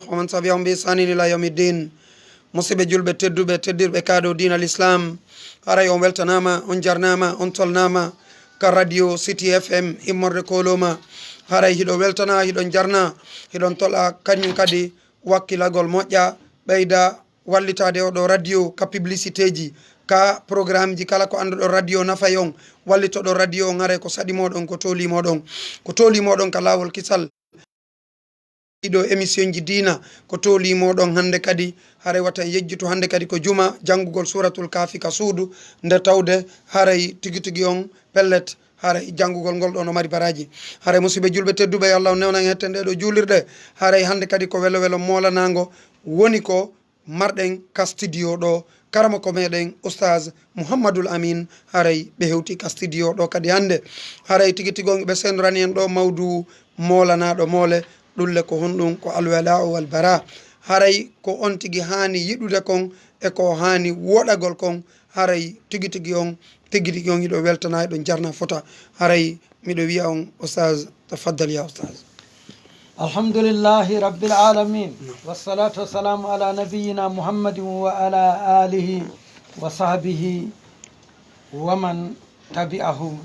ومن تبعهم بإحسان إلى يوم الدين musidɓe julɓe tedduɓe teddirɓe kaɗo dina l'islam haray on weltanama on jarnama on tolnama ka radio city fm immorde koloma haray hiɗo weltana hiɗon jarna hiɗon tola kañum kadi wakkilagol moƴƴa ɓeyda wallitade oɗo radio ka publicité ji ka programme ji kala ko anduɗo radio nafay on wallitoɗo radio on haray ko saɗimoɗon ko tolimoɗon ka lawol kisal ɗiɗo émission ji dina ko tolimoɗon hande kadi haray wata yejjuto hande kadi ko juma janggugol suratul kafi ka suudu nde tawde haray tigi tigi on pellet haray janggugol ngol ɗo no mari baraji haray musidɓe julɓe tedduɓe Allah newnan hette nde ɗo juulirɗe haray hande kadi ko welo welo molanago woni ko marɗen ka studio ɗo karama ko meɗen Oustaz Mouhammadul Amin haray ɓe hewti ka studio ɗo kadi hande haray tigi tigi on ɓe sendorani en ɗo mawdu molanaɗo moole ɗulle ko honɗum ko wal-bara haray ko on tigi hani yiɗude kon e ko hani woɗagol kon haray tigi tigi on yiɗo weltana eɗon jarna fota haray miɗo wiya on Oustaz tafaddal ya Oustaz. alhamdulillahi rabbil alamin wassalatu wassalamu ala nabiyyina muhammadin wa ala alihi wa sahbihi wa man tabi'ahu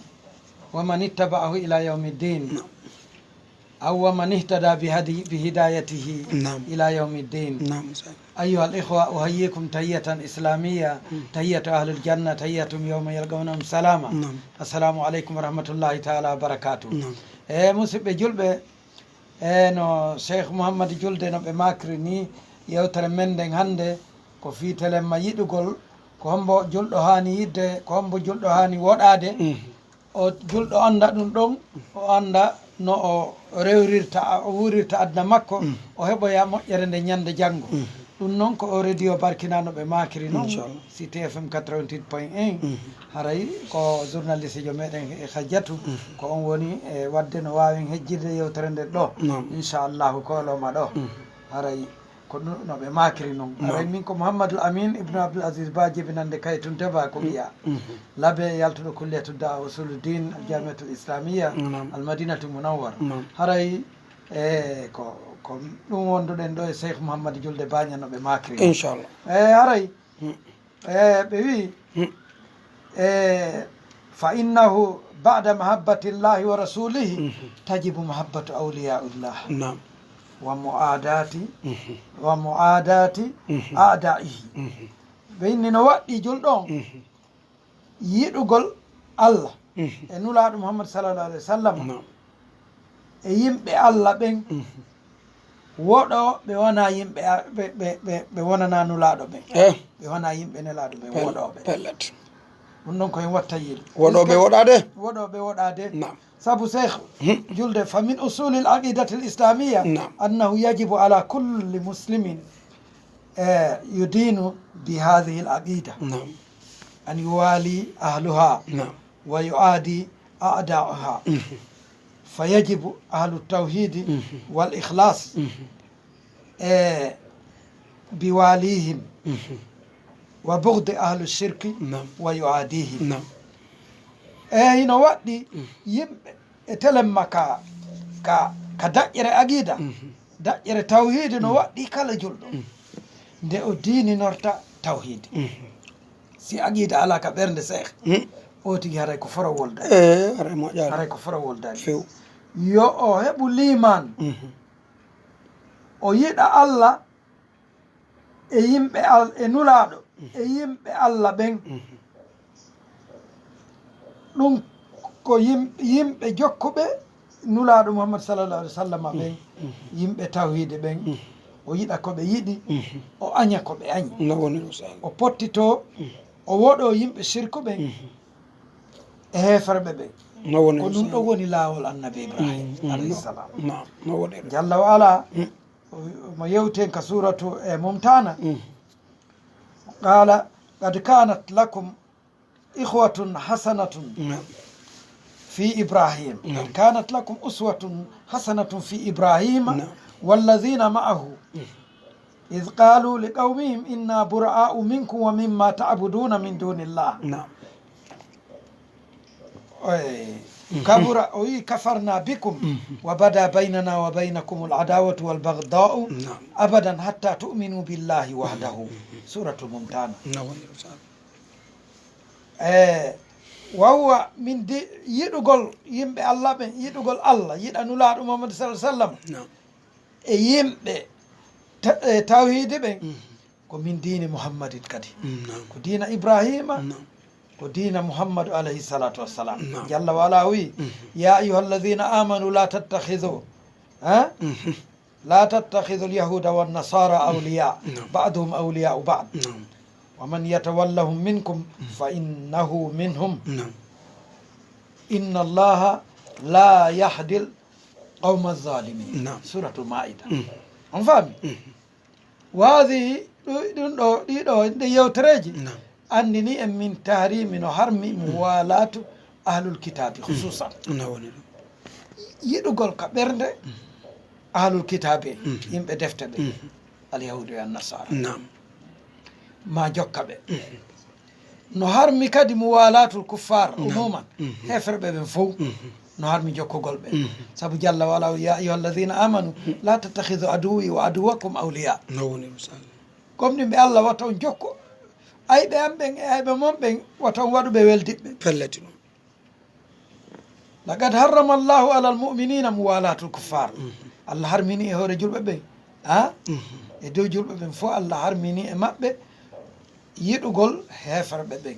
wa man ittaba'ahu ila yawmiddin أو من اهتدى بهدايته إلى يوم الدين. أيها الإخوة أحييكم تحية إسلامية تحية أهل الجنة تحية يوم يلقونهم سلاما. السلام عليكم ورحمة الله تعالى وبركاته. مسيب جلبة no Sheikh Mouhammad julde no ɓe makri ni yewtere men nden hande ko fiitelema yiɗugol ko hombo julɗo hani yidde ko hombo julɗo hani woɗade o julɗo anda ɗum ɗon o anda no o rewrirta o wurirta adna makko o heɓoya moƴƴere nde ñande janggo ɗum noon ko o radio barkinano ɓe makiri noon cité fm 88.1 haray ko journaliste jo meɗen e hajjatu ko on woni e wadde no wawen hejjirde yewtere nde ɗo inchallahu koloma ɗo haray ko no ɓe makiri noon haray min ko Mouhammadul Amin ibnu Abdoul Aziz Ba jibinande kayitun teba ko wiya laabe yaltuɗo kulliyatul da usuluddin aljamiatul islamia almadinatu munawwar haray ko ɗum wonduɗen ɗo e Cheikh Mouhammad julde baña no ɓe makiri inchallah haray ɓe wi fa innahu ba'da mahabbatillahi wa rasulihi tajibu mahabbatu awliyaullah wa mu'adati a'da'ihi ɓe inni no waɗɗi julɗon yiɗugol Allah e nulaɗo Muhammad sallallahu alaihi wa sallam e yimɓe Allah ɓen woɗo ɓe wona yimɓe ɓe wonana nulaɗo ɓen ɓe wona yimɓe nelaɗo ɓen woɗoɓe pellet ɗum ɗon koyen watta yiɗo woɗoɓe woɗade sabu Cheikh julde fa min usuli l aqidati l islamia annahu yajibu ala kulli muslimin yudinu bi hadihi l aqida an yuwali ahluha wa yuadi a'da'uha fa yajibu ahlu tawhidi wal ikhlas biwalihim wa bugdi ahlu shirki wa yuadihim hino waɗɗi yimɓe e telemma ka daƴƴere aqida daƴƴere tawhide no waɗɗi kala julɗo nde o dininorta tawhide si aqida ala ka ɓernde Cheikh o tigi haray ko foro woldani haray ko foro woldani yo o heɓu liman o yiɗa Allah e yimɓe e nulaɗo e yimɓe Allah ɓen ɗum ko yimɓe jokkuɓe nulaɗo Muhammad sallallahu alaihi wa sallam ɓen yimɓe tawhide ɓen o yiɗa koɓe yiɗi o aña koɓe añi o pottito o woɗo yimɓe sirku ɓen e heferɓe ɓen ko ɗum ɗo woni laawol annabi Ibrahim alayhisalam jalla wa ala mo yewten ka suratu e mumtana qala qad kanat lakum ikhwatun hasanatun fi ibrahim qad kanat lakum uswatun hasanatun fi ibrahima wallazina ma'ahu إذ قالوا لقومهم إنا براء منكم ومما تعبدون من دون الله kabura o wi kafarna bikum wa bada baynana wa baynakum al-adawatu wal baghda'u abadan hatta tu'minu billahi wahdahu suratul mumtana wawwa min de yiɗugol yimɓe Allah ɓe yiɗugol Allah yiɗa nulaaɗo Muhammad sallallahu alaihi wasallam e yimɓe tawhide ɓen ko min diine Muhammadin kadi ko diina Ibrahima ko diina Muhammadu alayhi salatu wassalam jalla wala wi ya ayuha alladhina amanu la tattakhidhu la tattakhidhu alyahuda wan nasara awliya ba'duhum awliya'u ba'd ومن يتولهم منكم فإنه منهم إن الله لا يهدي القوم الظالمين سورة المائدة فهمي وهذه يوتريجي أنني من تحريم وحرم موالاة أهل الكتاب خصوصا يدقل كبرد أهل الكتاب يمبي دفتب اليهود والنصارى ما جوكابه no harmi kadi muwalatul kuffar umuman hefrebe ben fo no harmi jokkogol be sabu jalla wala ya ayyuhalladhina amanu la tattakhidhu aduwi wa aduwakum awliya comme ni be Allah waton jokko aybe amben e aybe momben waton wadube weldibbe pellati non laqad harrama Allahu ala almu'minina muwalatul kuffar Allah harmini e hore julbe be e dow julbe ben fo Allah harmini e mabbe yiɗugol heferɓe ɓen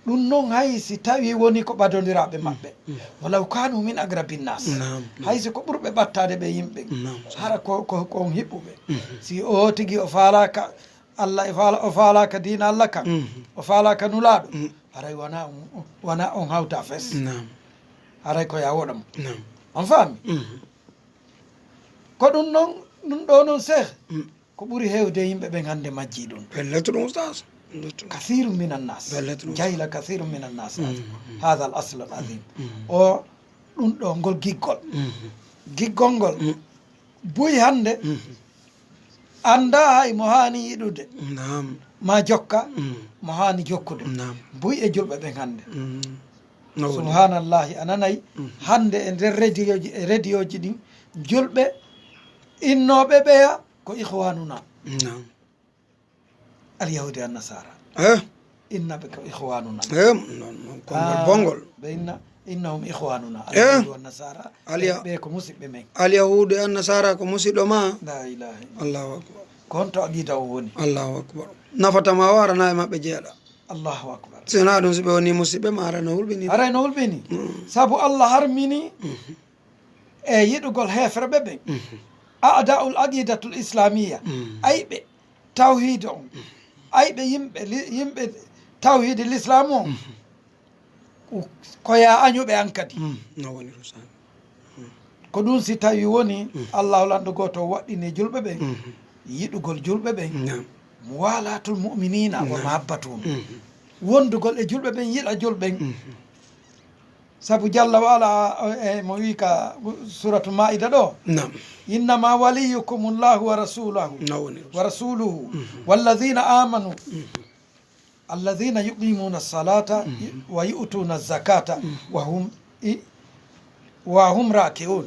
ɗum noon hay si tawi woni ko ɓadodiraɓe maɓɓe walaw kanu min agrabinnas hay si ko ɓurɓe ɓattade ɓe yimɓe hara kon hiɓɓuɓe si o tigui o faalaka Allah o faalaka dina Allah kan o faalaka nulaɗo haray wona on hawta fes haray ko ya woɗamo on faami ko ɗum noon ɗum ɗo noon cheikh ko ɓuri hewde yimɓe ɓen hannde majji ɗum pelleto ɗum Oustaz kathiru min annas jahila kathiru min annas hada al asl al azim o ɗum ɗo ngol giggol ngol buy hannde anda hay mo hani yiɗude ma jokka mo hani jokkude buy e julɓe ɓen hannde subhanallahi a nanayi hannde e nder radio ji ɗin julɓe innoɓe ɓeya ko ikhwanuna alyahudi an nasara innaɓe ko ikhwanuna kongol bongol ɓe innahum ikhwanuna alyahudi an nasara ɓe ko musidɓe men alyahudi an nasara ko musidɗo ma la ilaha allahu akbar ko honto aqida o woni allahu akbar nafatama warana e maɓɓe jeeɗa allahu akbar sina ɗum so ɓe woni musidɓe ma arano hulɓini saabu Allah harmini e yiɗugol hefreɓe ɓen a'da'ul aqidatul islamiyya ayɓe tawhid on ayɓe yimɓe tawhid l'islam on ko ya añuɓe an kadi ko ɗum si tawi woni allahu lanɗo goto waɗɗini julɓe ɓen yiɗugol julɓe ɓen muwalatul mu'minina wa mahabbatum wondugol e julɓe ɓen yiɗa julɓen sabu jalla wala e mo wi ka suratu maida ɗo innama waliyukum llahu wa rasuluhu walladhina amanu alladhina yuqimuna as-salata wa yu'tuna az-zakata wa hum raki'un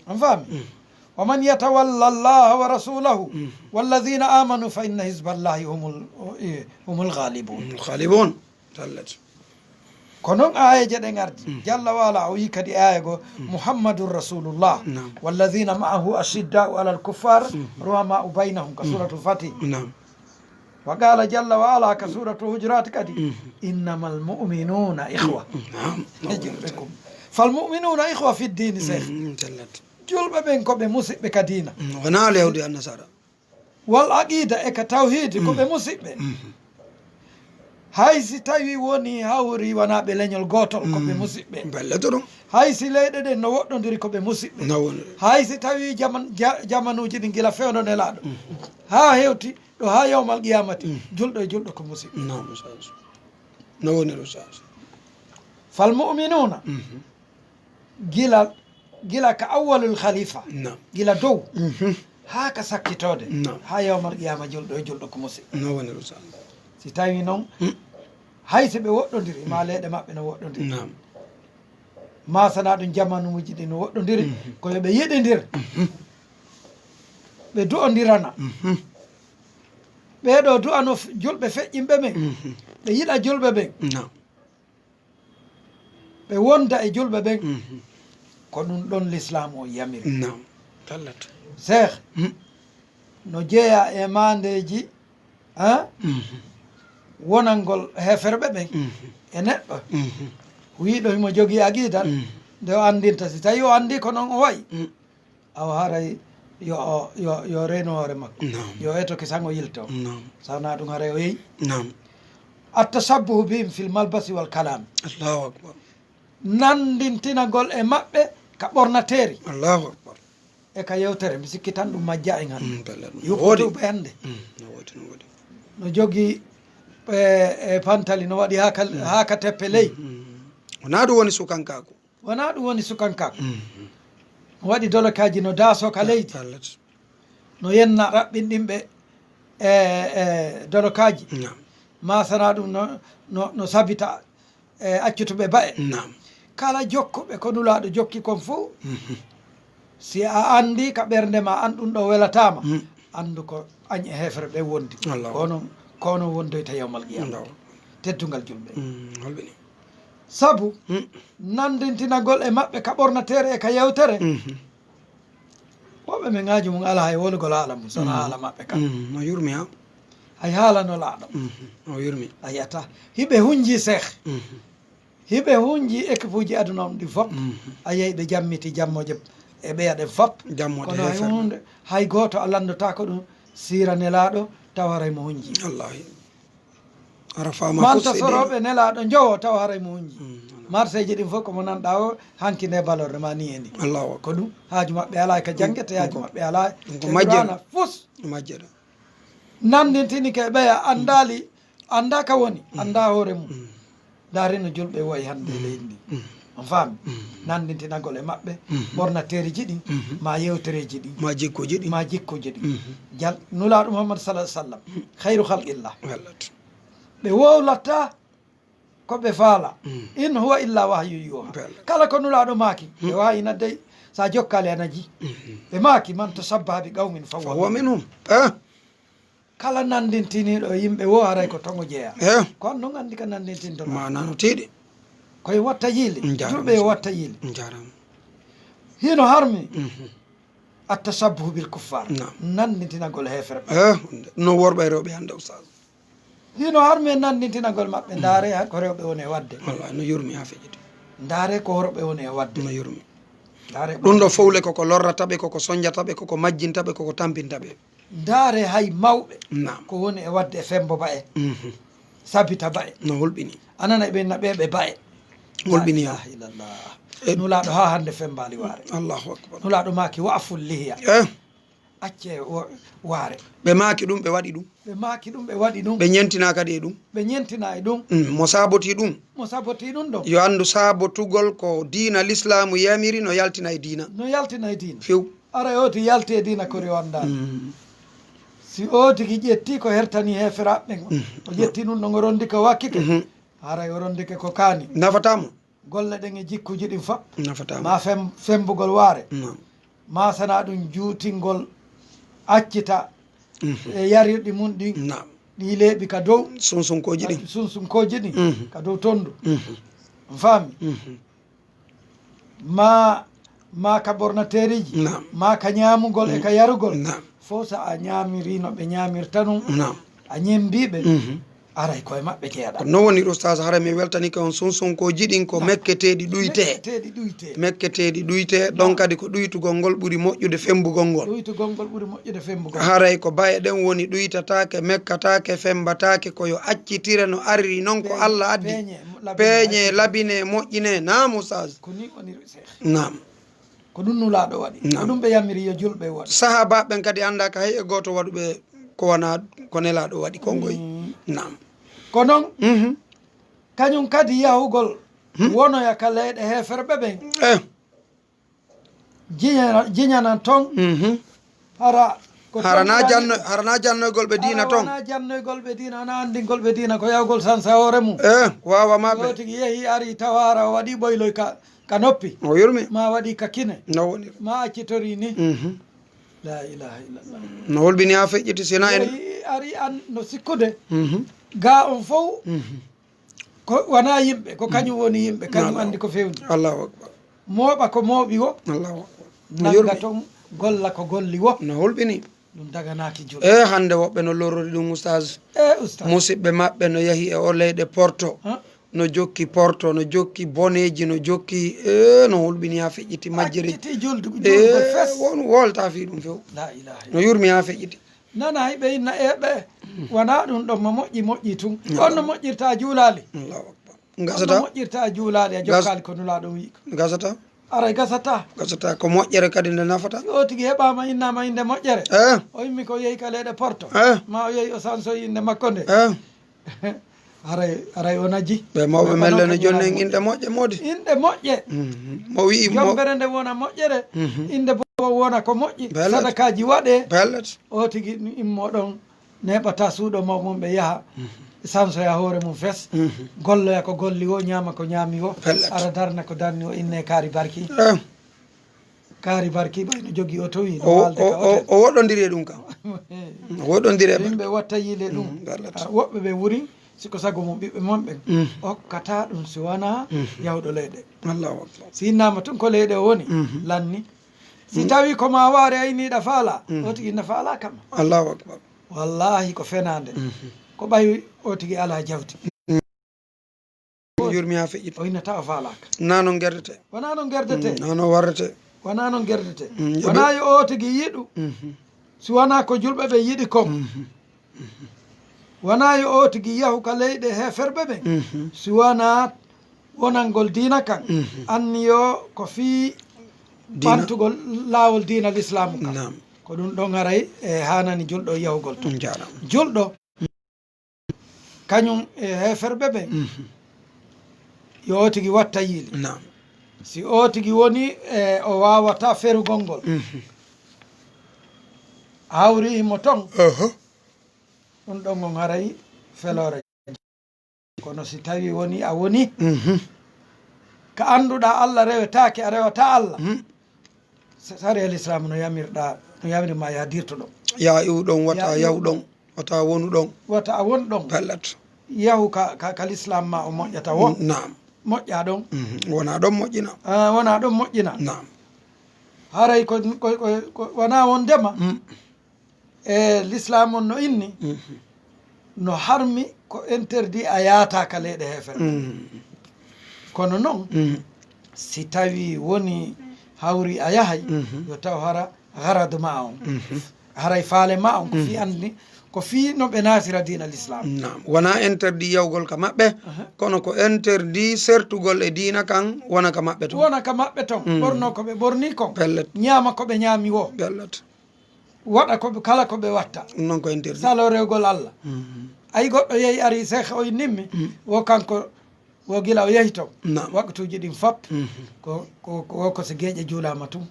on faami wa man yatawalla allaha wa rasulahu walladhina amanu fa inna hizballahi humul ghalibun ko noon ayaje ɗe gardi jalla wala o wi kadi aya go muhammadun rasulullah walladhina ma'ahu ashidda'u ala al-kuffar ruhama'u baynahum ka suratul fatih wa qala jalla wala ka suratul hujurat kadi innamal mu'minuna ikhwa ejilbekum fal mu'minuna ikhwa fi ddin sheikh julɓe ɓen koɓe musidɓe ka dina wona alyahudi an nasara wal aqida e ka tawhid koɓe musidɓe hay si tawi woni hawri wona ɓe leñol gotol koɓe musidɓe belleto ɗum hay si leyɗe ɗe no woɗɗodiri koɓe musidɓe hay si tawi jamanuji ɗi gila fewno nelaɗo ha hewti ɗo ha yawmal qiyamati julɗo e julɗo ko musidɓe no woni Oustaz fal mu'minuna gila ka awwalul khalifa gila dow ha ka sakkitode ha yawmal qiyama julɗo e julɗo ko musidɓe no woni Oustaz si tawi noon hay so ɓe woɗɗodiri ma leyɗe maɓɓe no woɗɗodiri masana ɗum jamanuji ɗi no woɗɗodiri ko yoɓe yiɗidir ɓe du'odirana ɓeɗo du'ano julɓe feƴƴinɓe ɓen ɓe yiɗa julɓe ɓen ɓe wonda e julɓe ɓen ko ɗum ɗon l'islam o yamiri cheikh no jeeya e mandeji wonalngol heferɓe ɓen e neɗɗo wiiɗo himo jogii aqidan nde o andinta si tawi o andi ko noon o wayi awa haray yo reno hoore makko yo eto ke sango yilto sawna ɗum haray o yeyi attasabbuhu bihim fil malbasi wal kalam allahu akbar nandintinagol e maɓɓe ka ɓornateeri allahu akbar e ka yewtere mi sikki tan ɗum majja en han yuɓɓutuɓe hannde no jogii e pantali no waɗi haka teppe ley wona ɗum woni sukankako wona ɗum woni sukankako no waɗi dolokaji no daaso ka leydi no yenna raɓɓinɗinɓe e dolokaji masana ɗum no sabita e accutuɓe ba'e kala jokkuɓe ko nulaɗo jokki kon fo si a andi ka ɓernde ma an ɗum ɗo welatama andu ko añ e hefere ɓe wondi kono wondoyta yawmal qiyama teddugal julɓe sabu nandintinagol e maɓɓe ka ɓornatere e ka yewtere woɓɓe min ŋaji mum ala hay wolugol haala mum sona haala maɓɓe kam no yurmi ha hay haalano laaɗo o yurmi a yiyata hiɓe hunji cheikh hiɓe hunji équipe uji aduna on ɗi fop a yeyi ɓe jammiti jammoje e ɓeya ɗen fop kono hay hunde hay goto a landota ko ɗum sira nelaɗo taw haray mo hunji wallahi manta soroɓe nelaɗo jowo taw haray mo hunji marché ji ɗin fof komo nanɗa o hanki nde balorde ma ni e ni ko ɗum haaju maɓɓe ala ka jangguete haaju maɓɓe ala ana fus majjeɗa nandintini ke ɓeya andali anda ka woni anda hoore mum darino julɓe woyi hande leydi ndi on faami nandintinagol e maɓɓe ɓornatereji ɗi ma yewtereji ɗi ma jikkuji ɗi jal nulaɗo Mouhammad sallam hayru halqillah ɓe wowlatta koɓe faala in huwa illa wahyu yuha kala ko nulaɗo maaki ɓe wawi nadde sa jokkali anaji ɓe maaki man tasabbaha bi qawmin fahuwa minhum kala nandintiniɗo yimɓe wo haray ko tongo jeeya ko an noon andi ka nandintinto manano tiiɗi koye watta yiile julɓe yo watta yiile hino harmi attasabbuhu bil kuffar nandintinagol hefere no worɓe e rewɓe hannde Oustaz hino harmi e nandintinagol maɓɓe ndaare ko rewɓe woni e wadde wallahi no yurmi ha fejide ndaare ko worɓe woni e wadde no yurmi ɗum ɗo fowle koko lorrataɓe koko soñjataɓe koko majjintaɓe koko tampintaɓe ndaare hay mawɓe ko woni e wadde e fembo ba e sabita ba e no hulɓini anana ɓe naɓeɓe ba e hulɓini ilallah nulaɗo ha hande fembali waare allahu akbar nulaɗo maki wa'ful lihiya acce waare ɓe maaki ɗum ɓe waɗi ɗum ɓe maaki ɗum ɓe waɗi ɗum ɓe ñentina kadi e ɗum ɓe ñentina e ɗum mo saboti ɗum ɗon yo andu sabotugol ko diina l'islamu yamiri no yaltina e diina few ara oti yalti e diina kori o anda si o tigi ƴetti ko hertani heferaɓe o ƴetti ɗum ɗon o rondike wakkike haray o rondike ko kaani nafatamo golle ɗen e jikkuji ɗin fop nafatamo ma fembugol waare ma sana ɗum juutingol accita e yarirɗi mum ɗi leeɓi ka dow sunsunkoji ɗi ka dow tondu on faami ma ka ɓornateriji ma ka ñamugol e ka yarugol fo sa a ñamirino ɓe ñamirta ɗum a ñembiɓe aray koye maɓɓe jeeɗa non woni Oustaz hara mi weltani ko on sunsunkoji ɗin ko mekketeɗi ɗuyte mekketeɗi ɗuyte ɗon kadi ko ɗuytugol ngol ɓuuri moƴƴude fembugol ngol haray ko baye ɗen woni ɗuytatake mekkatake fembatake koyo accitire no arri noon ko Allah addi peeñe labine moƴƴine nam Oustaz nam ko ɗum nulaɗo waɗi ko ɗum ɓe yamiri yo julɓe waɗi sahabaɓen kadi andaka hay e goto waɗuɓe ko wona ko nelaɗo waɗi kongoy nam ko noon kañum kadi yahugol wonoya ka leyɗe heferɓe ɓen jiñanan ton harana jannoygol ɓe diina ton jannoygol ɓe diina ana andingol ɓe diina ko yahugol sansa hoore mum wawamaɓe o tigi yeehi ari tawara o waɗi ɓoyloy ka ka noppi o yurmi ma waɗi ka kine no wonir ma accitori ni la ilaha illallah no holbini ha feƴƴiti sina en ari an no sikkude ga on fof ko wona yimɓe ko kañum woni yimɓe kañum andi ko fewni allahu akbar mooɓa ko mooɓi wo allahu akbar nanga toon golla ko golli wo no holɓini ɗum daganaki jul hande woɓɓe no lorrori ɗum oustaz oustaz musidɓe maɓɓe no yeehi e o leyɗe porto no jokki porto no jokki boneji no jokki no holɓini ha feƴƴiti majjere won wolta fi ɗum few la ilaha no yurmi ha feƴƴiti nana hayɓe inna eɓe wona ɗum ɗon mo moƴƴi tun on no moƴƴirta juulali allahu akbar gasata moƴƴirta juulali a jokkali ko nulaɗo wi gasata aray gasata ko moƴƴere kadi nde nafata o tigi heɓama innama inde moƴƴere o yimmi ko yeehi ka leyɗe porto ma o yeehi o sansoyi inde makko nde aray o najji ɓe mawɓe melle no jonni en inde moƴƴe modi inde moƴƴe mo wi jombere nde wona moƴƴere inde bo wona ko moƴƴi sadakaji waɗe bellet o tigi immo ɗon neɓata suuɗo mawmum ɓe yaaha sansoya hoore mum fes golloya ko golli o ñaama ko ñaami o ara darna ko darni o inne kaari barki kaari barki ɓayno jogui o towi o woɗɗodiri e ɗum kam o woɗɗodiri e yimɓe watta yiile ɗum woɓɓe ɓe wuuri siko sago mum ɓiɓɓe monɓe hokkata ɗum si wona yawɗo leyɗe allahu akbar si innama tun ko leyɗe o woni lanni si tawi koma waare ayniɗa faala o tigui na faala kam allahu akbar wallahi ko fenade ko ɓayi o tigui ala jawdi yurmi ha feƴƴita o innata o faalaka nano gerdete wona no gerdete nano warrete wona no gerdete wona yo o tigui yiɗu si wona ko julɓe ɓe yiɗi kon wona yo o tigui yahu ka leyɗe heferɓe ɓe si wona wonangol diina kan anni yo ko fi ɓantugol laawol diina l'islamu kan ko ɗum ɗon haray e hanani julɗo yahugol to julɗo kañum e heferɓe ɓe yo o tigui watta yiili si o tigui woni o wawata ferugol ngol hawri imo ton ɗum ɗon on haray felore kono si tawi woni a woni ka anduɗa Allah rewetake a rewata Allah sari el islam no yamirɗa no yamirima ya dirto ɗon ya iwɗon wata yahu ɗon wata wonu ɗon wata a won ɗon pellat yahu ka l'islam ma o moƴƴata wo nam moƴƴa ɗon wona ɗon moƴƴina wona ɗon moƴƴina nam haray ko wona won ndema e l'islam on no inni no harmi ko interdit a yaata ka leyɗe hefere kono noon si tawi woni hawri a yahay yo taw hara garadu ma on haray faale ma on ko fi andi ko fi no ɓe natira diina l'islam nam wona interdit yawgol ka maɓɓe kono ko interdit sertugol e diina kan wona ka maɓɓe ton wona ka maɓɓe ton ɓorno koɓe ɓorni kon pellet ñaama koɓe ñaami wo pellet waɗa koɓe kala koɓe watta ɗum noon ko interdit salo rewgol Allah ayi goɗɗo yeehi ari cheikh o nimmi wo kanko wo gila o yeehi ton waktuji ɗin fop ko so gueƴe juulama tum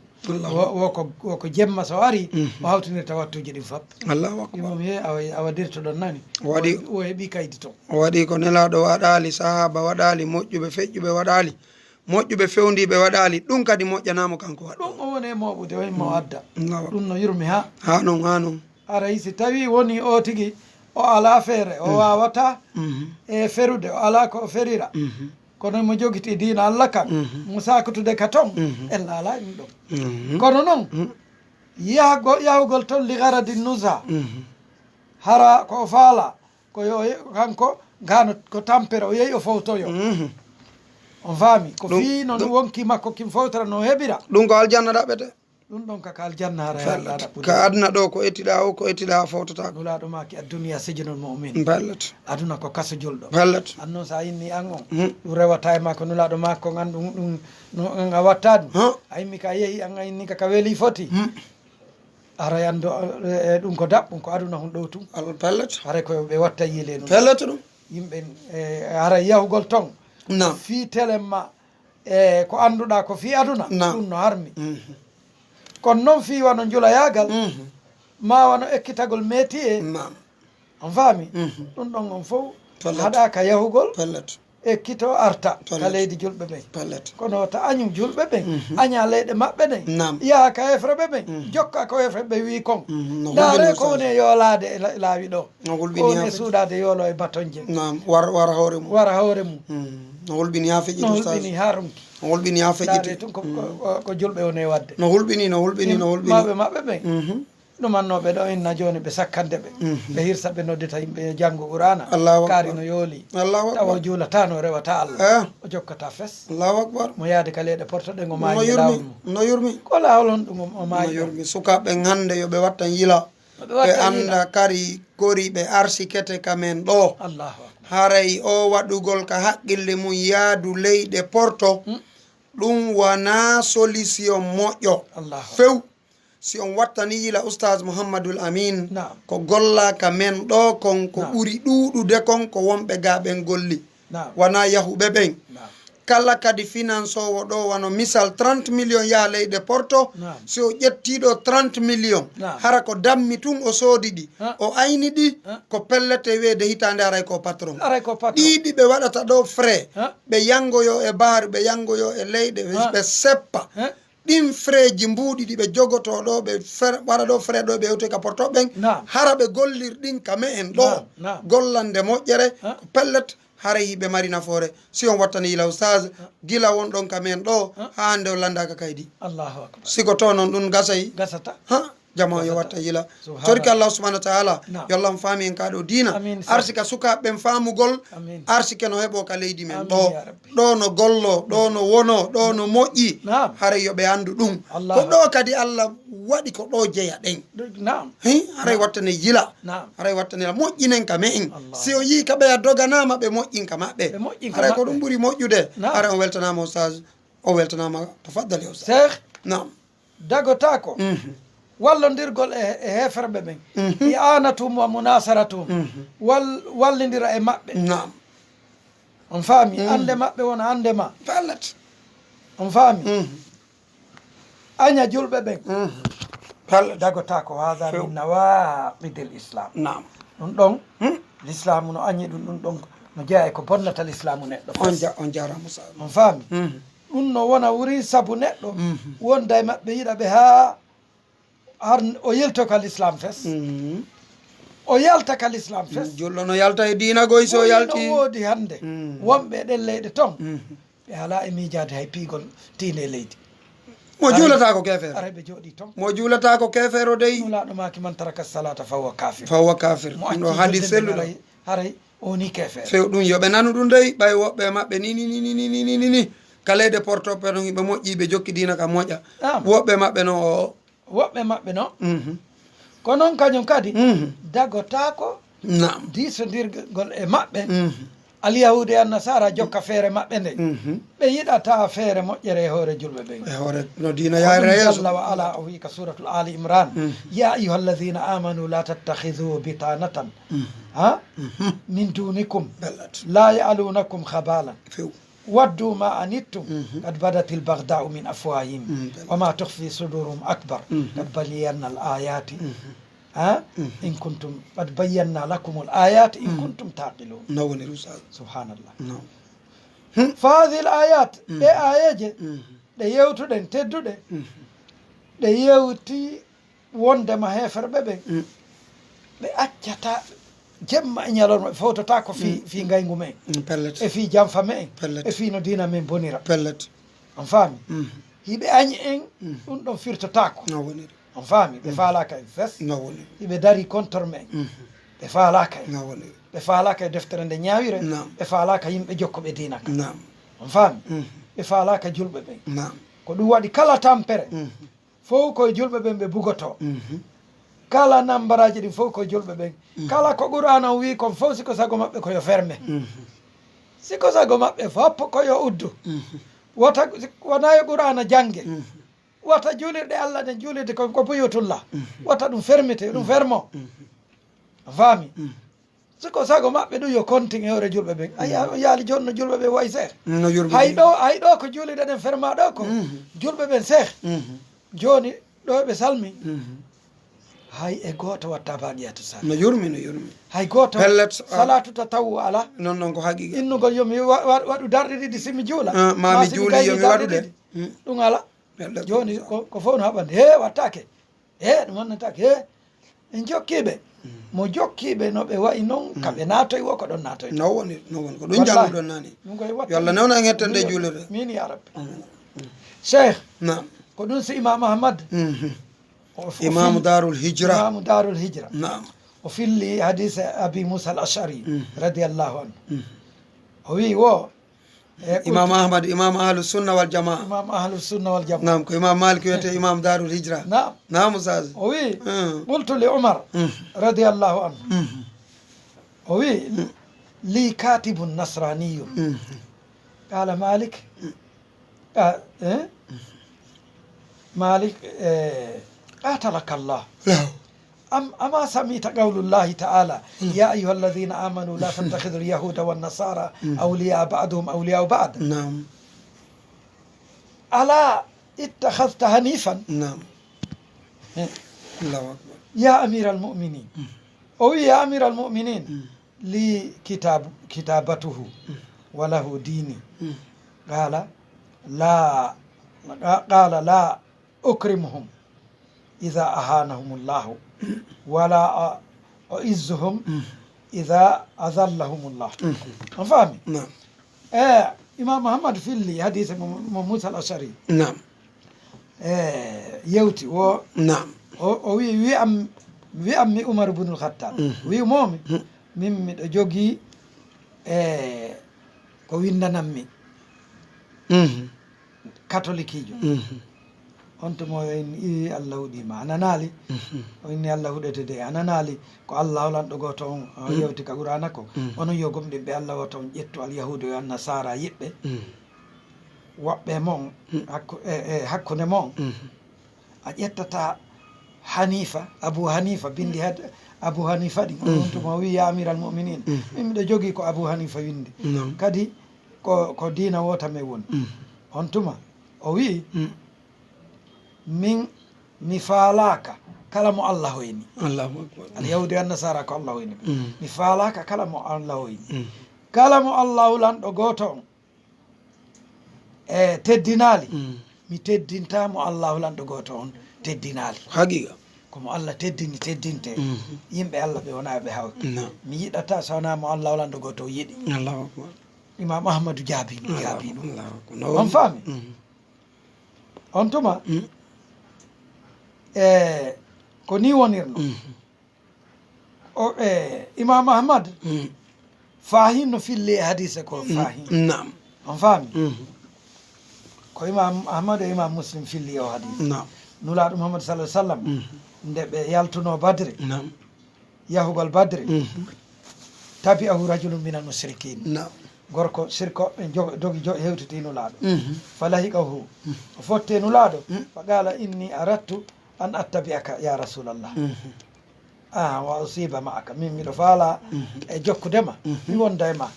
woko jemma so ari o hawtinirta wattuji ɗin fop allahu akbar imam he awa dirto ɗon nani waɗi o heeɓi kaydi ton o waɗi ko nelaɗo waɗali sahaba waɗali moƴƴuɓe feƴƴuɓe waɗali moƴƴuɓe fewdiɓe waɗali ɗum kadi moƴƴanamo kanko waɗ ɗum o woni e moɓude o yimmo adda ɗum no yurmi ha noon aray si tawi woni o tigui o ala feere o wawata e ferude o ala ko ferira kono mo jogiti diina Allah kan mo sakutude ka ton en ala ɗum ɗon kono noon yahugol ton li garadi nusa hara ko faala ko yo kanko gano ko tampere o yeehi o fawtoyo on faami ko fi noon wonki makko kim fawtara no heɓira ɗum ko aljanna ɗaɓete ɗum ɗon kaka aljanna hara ka aduna ɗo ko ettiɗa o ko ettiɗa fawtata nulaɗo maki adduniya sijinol mumin pellet aduna ko kaso julɗo pellet an noon sa inni an on ɗum rewata e ma ko nulaɗo ma ko an ɗum an a watta ɗum a yimmi ka yeehi an a inni ka weeli foti ara yando e ɗum ko daɓɓum ko aduna hon ɗo tum pellet haray koɓe watta yiile ɗum pellet ɗum yimɓe haray yahugol ton fi télé ma e ko annduɗa ko fi aduna ɗum no harmi kono noon fi wano julayagal ma wano ekkitagol métier on faami ɗum ɗon on fof haɗaka yahugol ekkito arta ka leydi julɓe ɓen kono to añum julɓe ɓen aña leyɗe maɓɓe ɗen yaha ka efre ɓe ɓen jokka ko efre ɓe wi kon ndaare ko woni e yoolade e laawi ɗo ko woni e suuɗade yoolo e batonje wara hoore mum no hulɓini ha feƴƴi no hulɓini ha ronki no hulɓini ha feƴƴiti tun ko julɓe woni wadde no hulɓini maɓe maɓɓe ɓen ɗumannoɓe ɗo inna joni ɓe sakkande ɓe ɓe hirsa ɓe noddita yimɓe janggo qur'ana kaari no yooli tawa juulata no rewata allah o jokkata fes allahu akbar mo yaade ka leyɗe portoɗe ngo maayi lawol mum no yurmi ko lawol on ɗum o maayi yurmi sukaɓe hande yoɓe wattan yila ɓe anda kari gori ɓe arsi kete kamen ɗo allahu akbar haray o waɗugol ka haqqille mum yaadu leyɗe porto ɗum wona solution moƴƴo few si on wattani yila oustaz mouhammadoul amin ko gollaka men ɗo kon ko ɓuri ɗuɗude kon ko wonɓe ga ɓen golli wona yahuɓe ɓen kala kadi finance owo ɗo wano misal 30 million yaha leyɗe porto si o ƴettiɗo 30 million hara ko dammi tun o soodi ɗi o ayni ɗi ko pellete weede hitande aray ko patron ɗiɗi ɓe waɗata ɗo frais ɓe yangoyo e baaru ɓe yangoyo e leyɗe ɓe seppa ɗin frais ji mbuuɗi ɗi ɓe jogoto ɗo ɓe waɗa ɗo frais ɗo ɓe yewte ka porto ɓen hara ɓe gollir ɗin kame en ɗo gollande moƴƴere ko pellet hara hiɓe mari nafoore si on wattani yila oustaz gila wonɗon kamen ɗo ha hande o landaka kaydi siko to noon ɗum gasata jama yo watta yila torki allah subahanahu wa taala yo allah on faami en kaɗo dina arsika sukaɓeɓen faamugol arsike no heeɓo ka leydi men ɗo no gollo ɗo no wono ɗo no moƴƴi haray yoɓe andu ɗum ko ɗo kadi allah waɗi ko ɗo jeeya ɗen haray wattane yila haray wattanela moƴƴinen ka me en si o yi ka ɓeya doganama ɓe moƴƴin ka maɓɓe haray ko ɗum ɓuuri moƴƴude haray on weltanama oustaz o weltanama tafaddali oustaz nam dagotako wallodirgol e heferɓe ɓen i anatum wa munasaratum wallidira e maɓɓe on faami ande maɓɓe wona ande ma on faami aña julɓe ɓen dagota ko hada min nawaqidel islam ɗum ɗon l'islamu no añi ɗum ɗum ɗon no jeeya e ko bonnata l'islamu neɗɗo on jarama sa on faami ɗum no wona wuri saabu neɗɗo wonda e maɓɓe yiɗa ɓe ha har o yelto ka l'islam fes o yalta ka l'islam fes julɗo no yalta e dina goy so yalti no woodi hande wonɓe ɗen leyɗe ton ɓe ala e miijade hay piigol tiine leydi mo juulata ko kefere ara ɓe jooɗi ton mo juulata ko kefere o dey nulaɗo maki man taraka salata fawa kafir ɗo hadis selluɗo haray oni kefere few ɗum yoɓe nanu ɗum dey ɓay woɓɓe maɓɓe ni ka leyɗe portoɓe no yimɓe moƴƴiɓe jokki dina ka moƴƴa woɓɓe maɓɓe no woɓɓe maɓɓe noon ko noon kañum kadi dagotako disodirgol e maɓɓe alyahude e annasara jokka feere maɓɓe nde ɓe yiɗata feere moƴƴere e hoore julɓe ɓen e hoore no dina yaara yeeso jalla wa ala o wi ka suratul ali imran ya ayuha alladina amanu la tattakhidhu bitanatan min dunikum la ya'lunakum khabalan ودوا ما أنتم قد بدت البغضاء من أفواههم وما تخفي صدورهم أكبر قد بينا الآيات إن كنتم قد بينا لكم الآيات إن كنتم تعقلون سبحان الله فهذه الآيات دي آيات دي يوتو دين تدو دي يوتي وندما هيفر ببين دي أجتا jemma e ñalorma ɓe fawtata ko fi ngaygu men e fi jam fame en e fi no dina men bonira on faami hiɓe añi en ɗum ɗon firtotako on faami ɓe faalaka en fes hiɓe dari contre men ɓe faalaka en ɓe faalaka e deftere nde ñawire ɓe faalaka yimɓe jokkoɓe dina ka on faami ɓe faalaka julɓe ɓen ko ɗum waɗi kala tampere fof koye julɓe ɓen ɓe bugoto kala nambaraji ɗin fof koye julɓe ɓen kala ko qur'ana o wi kon fof siko sago maɓɓe koyo ferme siko sago maɓɓe fof koyo uddu wata wona yo qur'ana jangge wata juulirɗe allah ɗen juulirde ko buyutullah wata ɗum fermete ɗum fermo faami siko sago maɓɓe ɗum yo continue hoore julɓe ɓen a yaali joni no julɓe ɓen way seeh hayɗo ko juulirɗe ɗen ferma ɗo ko julɓe ɓen seeh joni ɗo ɓe salmi hay e goto watta baaqiyatu sa no yurmi hay goto pellets salatu tatawu ala non non ko haqiqa innugol yomi waɗu darɗe ɗiɗi simi juula mami juuli yomi waɗude ɗum ala joni ko fof no haɓande he wattake he ɗum wannatake he en jokkiɓe mo jokkiɓe no ɓe wayi noon kamɓe natoy wo ko ɗon natoy no woni ko ɗum janguɗon nani yo Allah newna en hettande juulere min ya rabbi cheikh nam ko ɗum so imam Mouhammad imamu darul hijra nam o filli hadise abi Moussa al ashari radiallahu anhu o wi wo imam ahmad imam ahlus sunna wal jamaa nam ko imam malik wiyete imam darul hijra nam Oustaz o wi qultu li umar radiallahu anhu o wi li katibun nasraniyun qala malik مالك قاتلك الله أما سميت قول الله تعالى يا أيها الذين آمنوا لا تتخذوا اليهود والنصارى أولياء بعضهم أولياء بعض نعم ألا اتخذت حنيفا نعم الله أكبر يا أمير المؤمنين أو يا أمير المؤمنين لي كتابته وله ديني قال لا أكرمهم إذا أهانهم الله ولا أعزهم إذا أذلهم الله فاهمي؟ نعم إمام محمد في اللي حديث موسى الأشعري نعم يوتي و نعم وي أمي عمر بن الخطاب وي مومي من جوجي ko windanammi catholique jo on to mo en i Allah huɗima ananali o inni Allah huɗete de ananali ko Allah lanɗo goto on yewti ka qur'ana ko onon yo gomɗe ɓe Allah wata on ƴettu alyahudu yo annasara yiɓɓe woɓɓe mon hakkude mon a ƴettata hanifa abou hanifa bindi abou hanifa ɗi on tuma wi ya amir al muminin min miɗo jogui ko abou hanifa windi kadi ko dina wota me woni on tuma o wi min mi faalaka kala mo Allah hoyni alyahudi annasara ko Allah hoyni mi faalaka kala mo Allah hoyni kala mo Allah lanɗo goto on e teddinali mi teddintamo Allah lanɗo goto on teddinali haqiqa komo Allah teddini teddinte yimɓe Allah ɓe wona ɓe haw mi yiɗata so wona mo Allah lanɗo goto yiɗi imam ahmadou jaabi ɗum on faami on tuma ko ni wonirno o imam ahmad fahin no fille e hadise ko fahin on faami ko imam ahmad e imam muslim filli o hadise nulaɗo mouhammad sallah sallam nde ɓe yaltuno badre yahugol badre tabi ahu rajulum minal musrikin gorko sirkoɓe dogi hewtiti nulaɗo falahiqahu o fotte nulaɗo fa qala inni aradtu an attabi'aka ya rasulallah wa usiba ma'aka min miɗo faala e jokkudema mi wonda e ma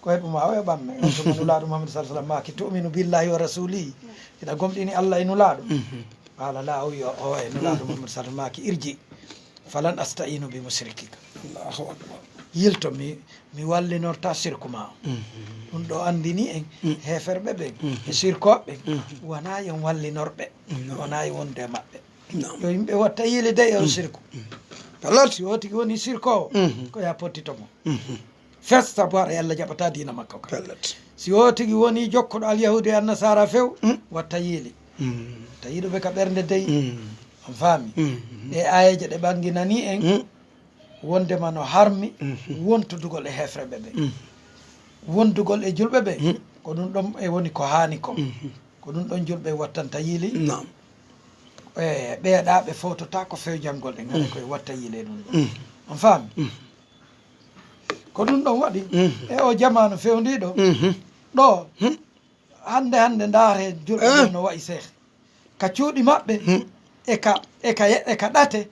ko heɓuma o heɓamme on tuma nulaɗo mouhammad sa sallam maki tuminu billahi wa rasulihi ina gomɗini Allah e nulaɗo qala la o wi o e nulaɗo mouhammad sa sallam maki irji falan asta'inu bi musrikika allahu akbar yilto mi wallinorta sirku ma o ɗum ɗo andini en heferɓe ɓen e sirkoɓe wona en wallinorɓe wona e wonde maɓɓe yo yimɓe watta yiile de e sirku si o tigi woni sirkowo ko ya pottitomo festa bo ara Allah jaɓata dina makko ka si o tigi woni jokkuɗo alyahudi e annasara few watta yiili tawiɗoɓe ka ɓernde dey on faami e ayeje ɗe ɓanginani en wondema no harmi wontudugol e hefreɓe ɓe wondugol e julɓe ɓe ko ɗum ɗon e woni ko hani ko ɗum ɗon julɓe wattanta yiili e ɓeeɗaɓe fotota ko few janngol ɗe gaɗa koye watta yiile ɗum ɗon on faami ko ɗum ɗon waɗi e o jamanu fewndiɗo ɗo hande ndaare julɓe ɓe no wayi seeh ka cuuɗi maɓɓe e ka ɗate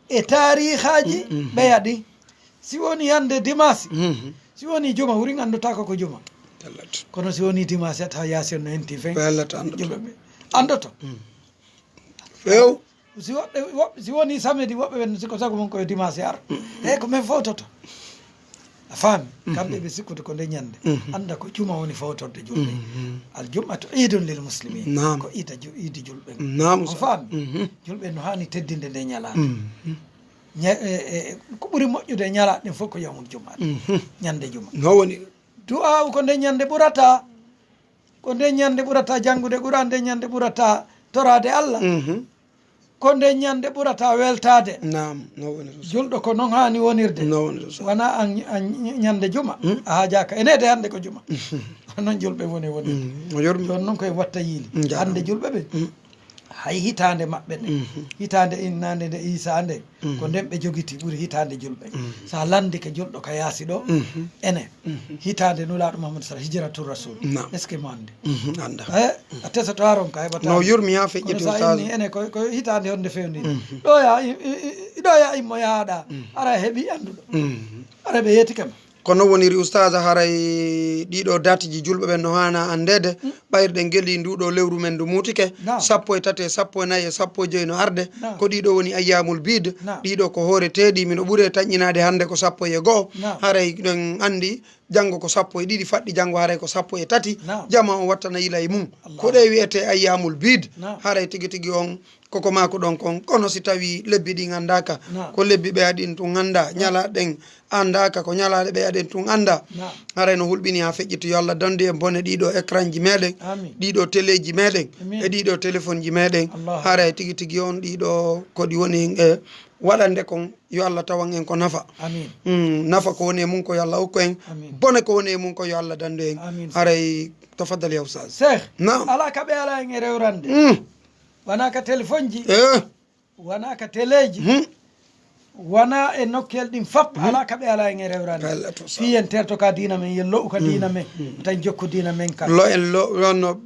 e tarihaji ɓeya ɗi si woni hande dimasi si woni juma wurin andotako ko juma kono si woni dimasi ata yasin no henti fe julɓe ɓe andoto few si woɓɓe si woni samedi woɓɓe ɓen sikko sago mum koye dimanche ar e ko min fawtoto a faami kamɓe ɓe sikkude ko nde ñande anda ko juma woni fawtorde julɓe al jumatu idun lil muslimin ko iidi julɓe on faami julɓe no hani teddinde nde ñalaade ko ɓuri moƴƴude ñalaɗe ɗen fof ko yawmul jumaɗe ñande juma no woni du'a ko nde ñande ɓurata ko nde ñande ɓurata janngude Qur'an nde ñande ɓurata torade Allah ko nde ñande ɓurata weltade nam no woni julɗo ko noon hani wonirde no woni wona a ñande juma a haajaka enede hande ko juma noon julɓe woni wonirde ɗon noon koye watta yiili hande julɓe ɓe hay hitande maɓɓe nde hitande innande nde Isa nde ko nden ɓe jogiti ɓuuri hitande julɓe sa landike julɗo ka yaasi ɗo enen hitande nulaɗo Mouhammad sala hijratul rasul est ce que mo ande anda a tesoto haron ka heɓata no yurmi ha feƴƴiti sa inni enen ko hitande honde fewnide ɗoya immo yaaɗa ara heeɓi anduɗo ara ɓe yeeti kam kono woniri oustaz haray ɗiɗo datiji julɓe ɓen no hana andede ɓayirɗen gueli nduɗo lewru men ndu mutike 13 14 15 no arde ko ɗiɗo woni ayyamul bid ɗiɗo ko hooreteɗi mino ɓuuri taƴƴinade hande ko 11 haray ɗen andi janggo ko 12 faɗɗi janggo haray ko 13 jama on wattana yila e mum ko ɗe wiyete ayyamul bid haray tigui tigui on koko mako ɗon kon kono si tawi lebbi ɗi gandaka ko lebbi ɓe aɗin tun ganda ñalaɗen andaka ko ñalaɗe ɓe aɗen tun anda haray no hulɓini ha feƴƴito yo Allah dande en bone ɗiɗo écran ji meɗen ɗiɗo téléji meɗen e ɗiɗo téléphone ji meɗen haray tigui tigui on ɗiɗo koɗi woni e waɗande kon yo Allah tawan en ko nafa nafa ko woni e mum ko yo Allah hokku en bone ko woni e mum ko yo Allah dande en haray tafaddal ya oustaz cheikh ala ka ɓe ala en e rewrande wona ka téléphone ji wona ka téléji wona e nokkel ɗin fap ala ka ɓe ala en e rewrande fi en terto ka dina men yen lo'u ka dina men tan jokku dina men kam lo en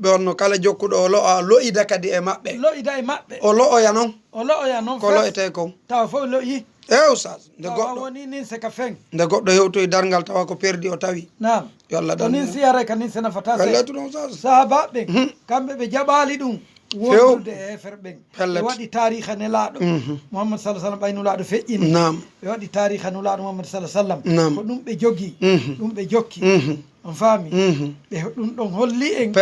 ɗonno kala jokkuɗo o lo'a lo'ida kadi e maɓɓe lo'ida e maɓɓe o lo'oya noon ko lo'ete kon tawa fof lo'i oustaz nde goɗɗo woni nin se ka feng nde goɗɗo hewtoye dargal tawa ko perdi o tawi nam yo Allah to nin siyara ka nin se nafata se sahabaɓe kamɓe ɓe jaɓali ɗum wondude e hefere ɓen ɓe waɗi tariha nelaɗo Mouhammad sallah sallam ɓaynulaɗo feƴƴini ɓe waɗi tariha nulaɗo Mouhammad sallah sallam ko ɗum ɓe jogui ɗum ɓe jokki on faami ɓe ɗum ɗon holli en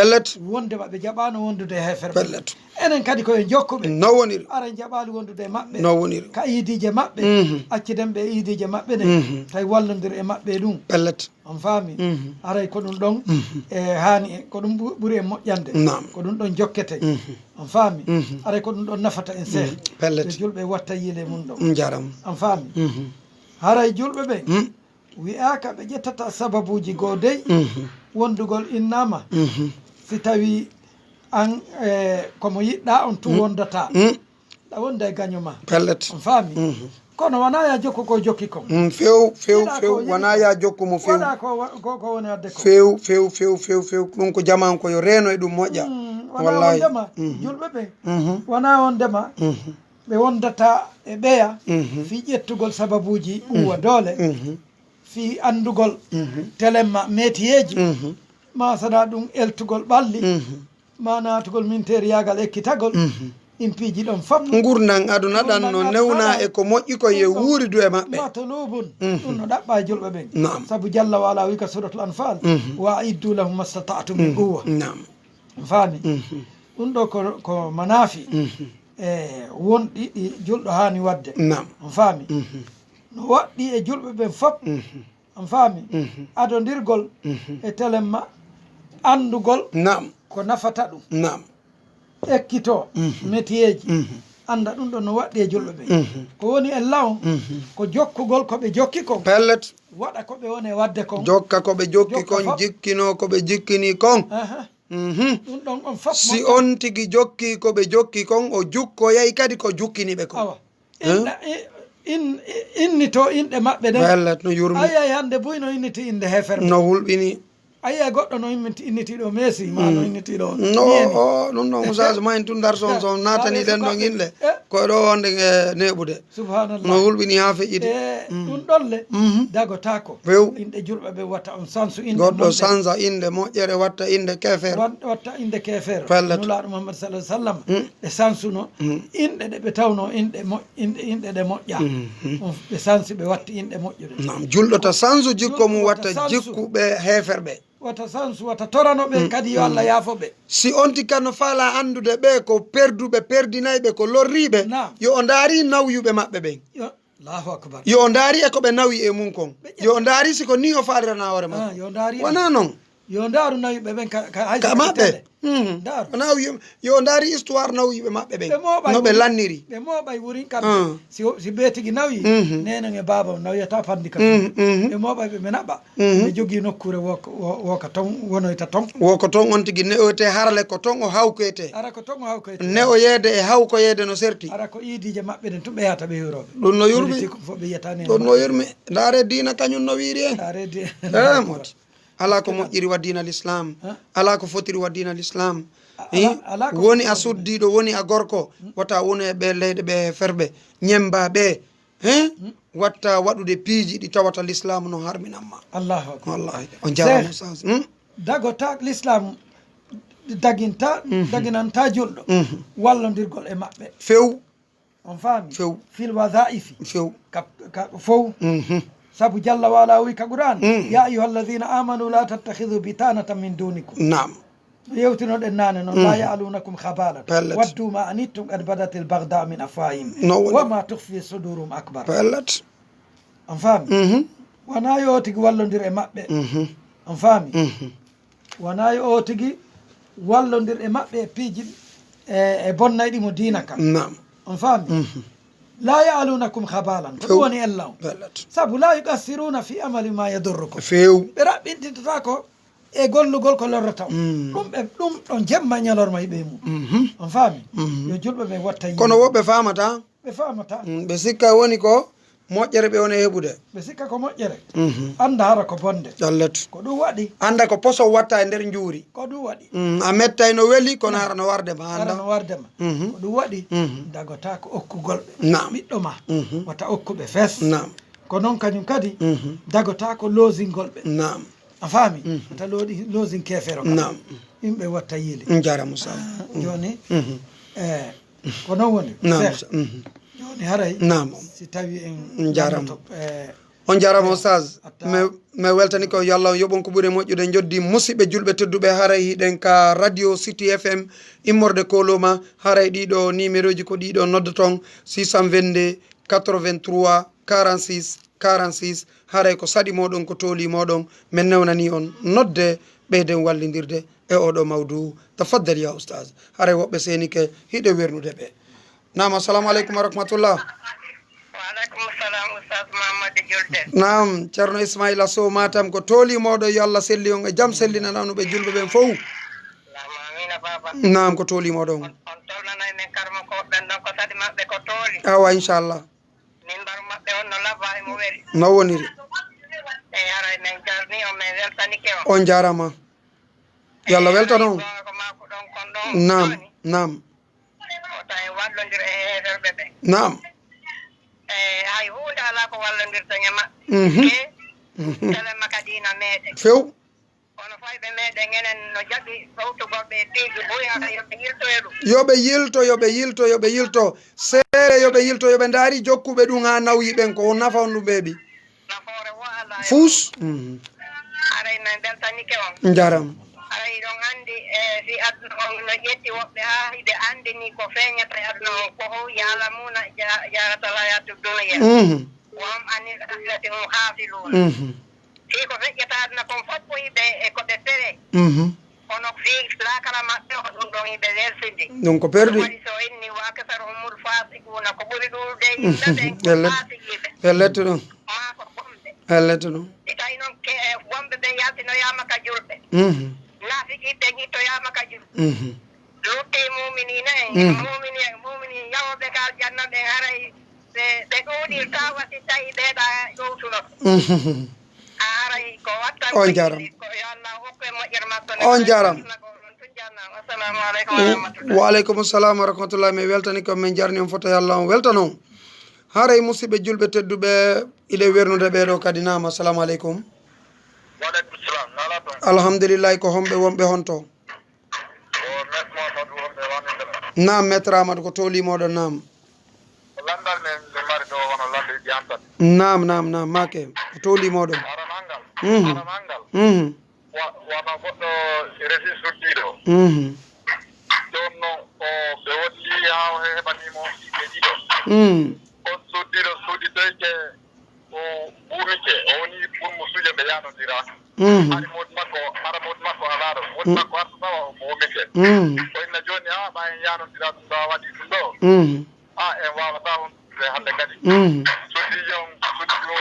wondema ɓe jaɓano wondude e hefere ɓen enen kadi koye jokkuɓe no woniri ara jaɓali wondude e maɓɓe no woniri ka idije maɓɓe acciden ɓe idije maɓɓe ɗe tawi wallodir e maɓɓe ɗum on faami aray ko ɗum ɗon e hani ko ɗum ɓuuri e moƴƴande ko ɗum ɗon jokkete on faami aray ko ɗum ɗon nafata en seeh ɓe julɓe watta yiile mum ɗon jaram on faami haray julɓe ɓe wiyaka ɓe ƴettata sababuji goo dey wondugol innama si tawi an komo yiɗɗa on tu wondata ɗa wonda e gaño ma on faami kono wona ya jokku ko jokki kon few wona ya jokku mo few waɗa ko woni adde ko few ɗum ko jaman ko yo reno e ɗum moƴƴa wallahi wondema julɓe ɓe wona wondema ɓe wondata e ɓeya fi ƴettugol sababuji uwa doole fi andugol téléma métier ji ma saɗa ɗum eltugol ɓalli ma natugol minteeri yagal ekkitagol impiiji ɗon fop gurdan aduna ɗan no newna e ko moƴƴi ko ye wuuridu e maɓɓe matolubun ɗum no ɗaɓɓa e julɓe ɓen saabu jalla wala wi ka suratul anfal wa iddu lahum mastata'tu min quwa faami ɗum ɗo ko manafi e wonɗi ɗi julɗo hani wadde on faami no waɗɗi e julɓe ɓen fop on faami adodirgol e téléma andugol ko nafata ɗum ekkito métier ji anda ɗum ɗon no waɗɗi e julɓe ɓe ko woni e law ko jokkugol koɓe jokki kon pellet waɗa koɓe woni e wadde kon jokka koɓe jokki kon jikkino koɓe jikkini kon ɗum ɗon on fop si on tigui jokki koɓe jokki kon o jukkoyay kadi ko jukkiniɓe kon awa innito inɗe maɓɓe ɗen pellet no yurmi ayay hande buyno inniti inde hefere no hulɓini ayi goɗɗo no innitiɗo Messi ma no innitiɗo no o ɗum ɗon Oustaz ma en tun dar son natani ɗen ɗon inle koye ɗo wonde e neɓude subhanallah no hulɓini ha feƴƴide ɗum ɗolle dagotako few inɗe julɓe ɓe watta on sansu inde goɗɗo sansa inde moƴƴere watta inde kefere watta inde kefere Pellet. nulaɗo Mouhammad sallallahu alaihi wasallam ɓe sansuno inɗe ɗe ɓe tawno inɗe ɗe moƴƴa ɓe sansi ɓe watti inɗe moƴƴude nam julɗo ta sansu jikko mum watta jikkuɓe heferɓe wata sansu wata torano ɓe kadi yo Allah yaafo ɓe si on tikkanno faala andude ɓe ko perduɓe perdinayɓe ko lorriɓe yo o daari nawyuɓe maɓɓe ɓen Allahu akbar yo o daari e koɓe nawi e mum kon yo o daari siko ni o faalirana hoore makko yo daari wona noon yo ndaru nawiɓe ɓen ka maɓɓe nawi yo daari histoire nawyuɓe maɓɓe ɓen no ɓe lanniri ɓe moɓay wurin kamɓe si ɓe tigi nawi nenen e baba nawiyata pandi ka ɓe moɓay ɓe naɓa ɓe jogui nokkure woka ton wonoyta ton woko ton on tigi ne'oyte harale ko ton o hawkoyte ara ko ton o hawkoyte ne o yeede e hawko yeede no serti ara ko idije maɓɓe ɗen tun ɓe yahata ɓe yuroɓe ɗum no yurmi fo ɓe yiyatani ɗum no yurmi ndaare dina kañum no wiiri en arede moti ala ko moƴƴiri wa dina l'islam ala ko fotiri wa dina l'islam woni a suddiɗo woni a gorko wata woni e ɓe leyɗe ɓe ferɓe ñemba ɓe watta waɗude piiji ɗi tawata l'islam no harminanma allahu akbar wallahi on jarama Oustaz dagota l'islam daginanta julɗo wallodirgol e maɓɓe few on faami few fil wadaifi few fof sabu jalla wala wi ka Qur'an ya ayyuhalladhina amanu la tattakhidhu bitanatan min dunikum nam yewtinoɗen nane noon la ya'lunakum khabalan waddu ma anittum qad badatil bagda min afwahihim wama tukhfi sudurum akbar pellet on faami wona yo tigi wallodir e maɓɓe on faami wona yo tigi wallodir e maɓɓe e piiji e bonnay ɗi mo diina kam nam on faami la ya'lunakum khabalan ko ɗum woni ellaw sabu la yuqassiruna fi amali ma yadurrukum few ɓe raɓɓintitata ko e gollugol ko lorrata ɗum ɗon jemma ñalorma yiɓe mum on faami yo julɓe ɓe watta kono woɓɓe famata ɓe famata ɓe sikka woni ko moƴƴere ɓe woni heɓude ɓe sikka ko moƴƴere anda hara ko bonde jallet ko ɗum waɗi anda ko poso watta e nder juuri ko ɗum waɗi a mettay no weeli kono hara no wardema hara no wardema ko ɗum waɗi dagota ko okkugolɓe nam ɓiɗɗo ma wata okkuɓe fes nam ko noon kañum kadi dagota ko loosingolɓe nam a faami wata loosin kefero nam yimɓe watta yiili jarama sa joni ko noon woni joni haray nam si tawi en jarama on jarama Oustaz mi weltani ko yo Allah yoɓon ko ɓuuri moƴƴude joddi musidɓe julɓe tedduɓe haray hiɗen ka radio city fm immorde koloma haray ɗiɗo numéro ji ko ɗiɗo nodda ton 622 83 46 46 haray ko saɗi moɗon ko tooli moɗon min newnani on nodde ɓeyden wallidirde e oɗo mawdu tafaddal ya Oustaz haray woɓɓe senike hiɗe wernude ɓe nam assalamu aleykum wa rahmatullah waaleykum salam Oustaz Mouhammad julde nam ceerno Ismaila Sow Matam ko tooli moɗo yo Allah selli on e jaam sellinananuɓe julɓe ɓen fof amina baba nam ko tooli moɗon on tolnanayi men karma ko ɓen ɗon ko sadi maɓɓe ko tooli awa inchallah min mbaru maɓɓe on no labba emo weli no woniri eyi haray min jarni on min weltanike on on jarama yo Allah weltan on ko mako ɗon kon ɗon nam nam o tawi wallodir e heferɓe ɓe nam hay hunde ala ko wallodirta e maɓɓe telemma ka dina meɗen few kono fayɓe meɗen enen no jaɓi fawtugolɓe e piiji boyi haka yoɓe yilto e ɗum yoɓe yilto seere yoɓe yilto yoɓe daari jokkuɓe ɗum ha nawyi ɓen ko nafa on ɗum ɓeeɓi nafoore wo ala fus aray min beltanike on jaram aray ɗon andi si aduna on no ƴetti woɓɓe ha hiɓe andini ko feeñata e aduna on ko ho yalamuna jarata layatu duniya wom anil ahlati hum hafiluna fi ko feƴƴata aduna kon fof ko yiɓe e koɓe pewe kono fi lakara maɓɓe ko ɗum ɗon yiɓe welsidi ɗum ko perdi waɗi so inni wa kasar humul fasikuna ko ɓuri ɗurde yimɓe ɓen ko fasikiɓe pellette ɗum ma ko ɓomɓe pellette ɗum e tawi noon wonɓe ɓe yaltinoyama ka julɓe nafikiɓe hittoyama ka julɓe lutti muminina en mumini yawoɓe ka janna ɓen haray ɓe ɗuuɗir ta wasi tawi ɓeeɗa ƴowtuno haray ko watta on jaram ko yo Allah hokku on jaram assalamu aleykum wa rahmatullah. wa aleykum assalam wa rahmatullah mi weltani ko min jarni on foto yallah on weltano haray musidɓe julɓe tedduɓe iɗe wernude ɓeɗo kadi nama assalamu aleykum Waleykum salam. Nala ton. alhamdulillahi ko homɓe wonɓe honto Maître Mouhammad wonɓe wanindema. nam maître amadou ko tolimoɗon nam Landal ne mari ɗo wono lande ƴantat. nam make ko tolimoɗon Aranangal. Mhm. Aranangal. Mhm. Wono goɗɗo régi suddiɗo. Mhm. Ɗon no o ɓe wotti ha o heɓanimo ɓe ɗiɗo. Mhm. O suddiɗo suuditoyke o ɓuumike o woni ɓurmo suuje ɓe yanodira. Mhm. Hari modi makko alaɗo. Modi makko arta tawa o ɓuumike. Mhm. O inna joni ɓa en yanodira ɗum ɗo waɗi ɗum ɗo. Mhm. En wawata on hande kadi. Mhm. Suddi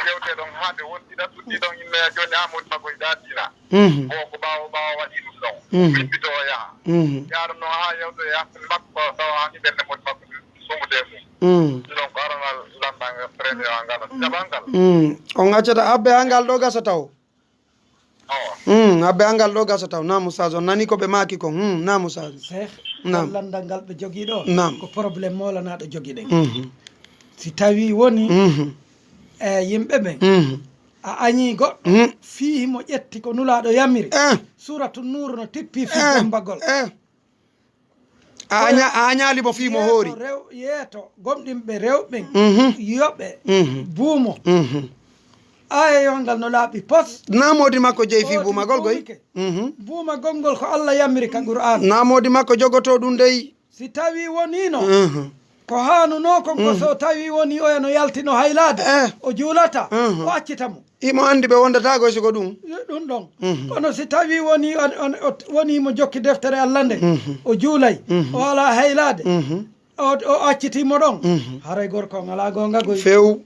yewte ɗon hande wonɗiɗa suddi ɗon yimɓe joni ha modi makko daddina Mhm. o ko ɓawa waɗi ɗum ɗon Mhm. wippito o yaaha Mhm. yaɗum noon ha yewte hakkude makko tawa hani ɓerde modi makko sumude mum Mhm. donc aranal landaga président ngal jaɓangal on accata abbe hangal ɗo gasa taw abbe hangal ɗo gasa taw nam Oustaz on nani ko ɓe maki ko nam Oustaz cheikh Naam. landal ngal ɓe jogui ɗo Naam. ko probléme molanaɗo jogui ɗen Mhm. si tawi woni Mhm. e yimɓe ɓen Mhm. a añi goɗɗo Mhm. fihi mo ƴetti ko nulaɗo yamiri Eh. suratu nour no tippi figgambagol a ñaalimo fimo hoori yeeto gomɗinɓe rewɓen Mhm. yoɓe Mhm. buumo Mhm. aya yongal no laaɓi pos namodi makko jeeyi fi buumagol goy buumike. buumagol ngol ko allah yamiri ka qur'an namodi makko jogoto ɗum dey si tawi wonino Mhm. ko hanuno kon ko so tawi woni oya no yaltino haylade o juulata o accitamo imo andi ɓe wondatago siko ɗum ɗum ɗon kono si tawi woni woni mo jokki deftere allah nde o juulay o ala haylade o accitimo ɗon haray gorko ngala gonga goy few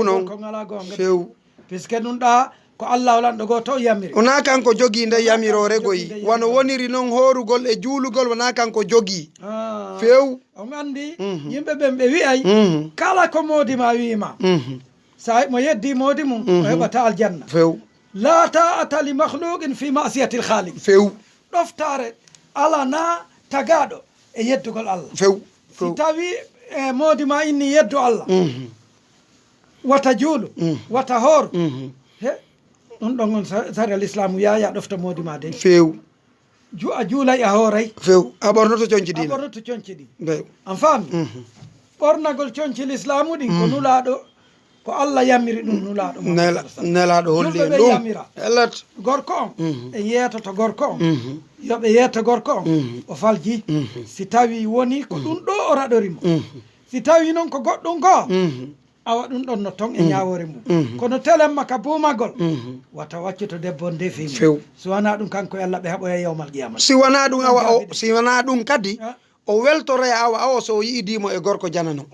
noon gorko ngala gonga few puisque ɗum ɗa ko allah walanɗo go to yamiri wona kanko jogui nde yamirore goyi wono woniri noon horugol e juulugol wona kanko jogui few on andi yimɓe ɓen ɓe wi'ay kala ko modima wiima sa mo yeddi modi mum o heɓata aljanna few la ta'ata li makhluqin fi ma'siyati al-khaliq few ɗoftare ala na tagaɗo e yeddugol allah few si tawi modima inni yeddu allah wata juulu wata hooru he ɗum ɗon on sari al islamu yaya ɗofta modima de few a juulay a hooray few a ɓornoto coñci a ɗina ɓornoto coñci ɗi few an faami ɓornagol coñci l'islamu ɗin ko nulaɗo ko allah yamiri ɗum nulaɗo nelaɗo holli en ɓe ɗum yamira elat gorko on e yeetoto gorko on yoɓe yetta gorko on o falji si tawi woni ko ɗum ɗo o raɗorimo si tawi noon ko goɗɗum goo awa ɗum ɗon no ton e ñawore mum kono telemma ka buumagol wata waccito debbo ndefimo few so wona ɗum kanko e allah ɓe haɓoya yewmal qiyama si wona ɗum awa si wona ɗum kadi o weltore awa awo so yiidimo e gorko janano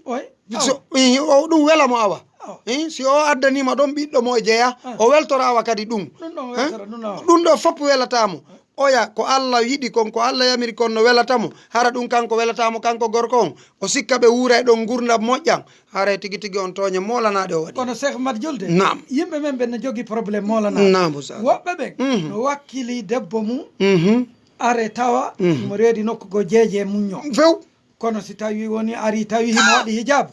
o ɗum welamo awa si o addanima ɗon ɓiɗɗo mo e jeeya o weltoro awa kadi ɗum ɗum ɗo fopp welatamo oya ko allah yiɗi kon ko allah yamiri kon no welatamo hara ɗum kanko welatamo kanko gorko on o sikka ɓe wuura e ɗon gurdam moƴƴam haray tigui tigui on toñe molanaɗe o waɗi kono cheikh mat julde nam yimɓe men ɓe ne jogui probléme molanaɗe nam Oustaz woɓɓe ɓen no wakkili debbo mum are tawa mo reedi nokku go jeeje muñño few kono si tawi woni ari tawi himo waɗi hijab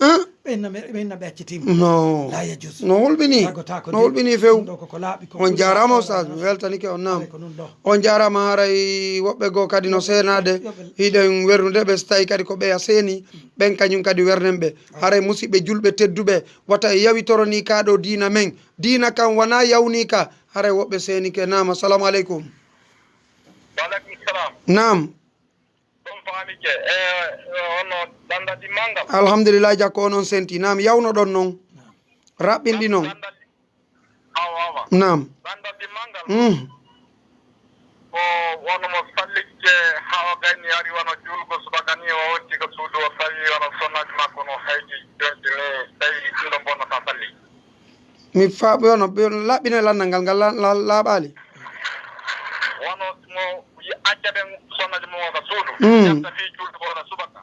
ɓenna ɓe accitimo no la yajus no hulɓini no hulɓini few ko laaɓi ko on jarama Oustaz mi weltanike on nam on jarama haray woɓɓe goo kadi no senade hiɗen wernude ɓe so tawi kadi ko ɓeya seeni ɓen kañum kadi wernen ɓe haray musidɓe julɓe tedduɓe wata e yawitoroni kaɗo diina men diina kam wona yawni ka haray woɓɓe senike nam assalamu aleykum waleykum salam nam ɗum famike ono dandadi mangal alhamdulillah jakko onon senti nam yawno ɗon noon raɓɓinɗi noon awa nam dandadi mangal ko wonomo sallicce hawa gayni ari wono julgo subaka ni o wotti ko suudu o tawi wono sonnaji makko no hayji jonti ni tawi ɗumɗo bonnata salli mi faaɓi wono laɓɓine landal ngal ngal laaɓali wono mo accaɓen sonnaji mum oka suudu yalta fi julde wona subaka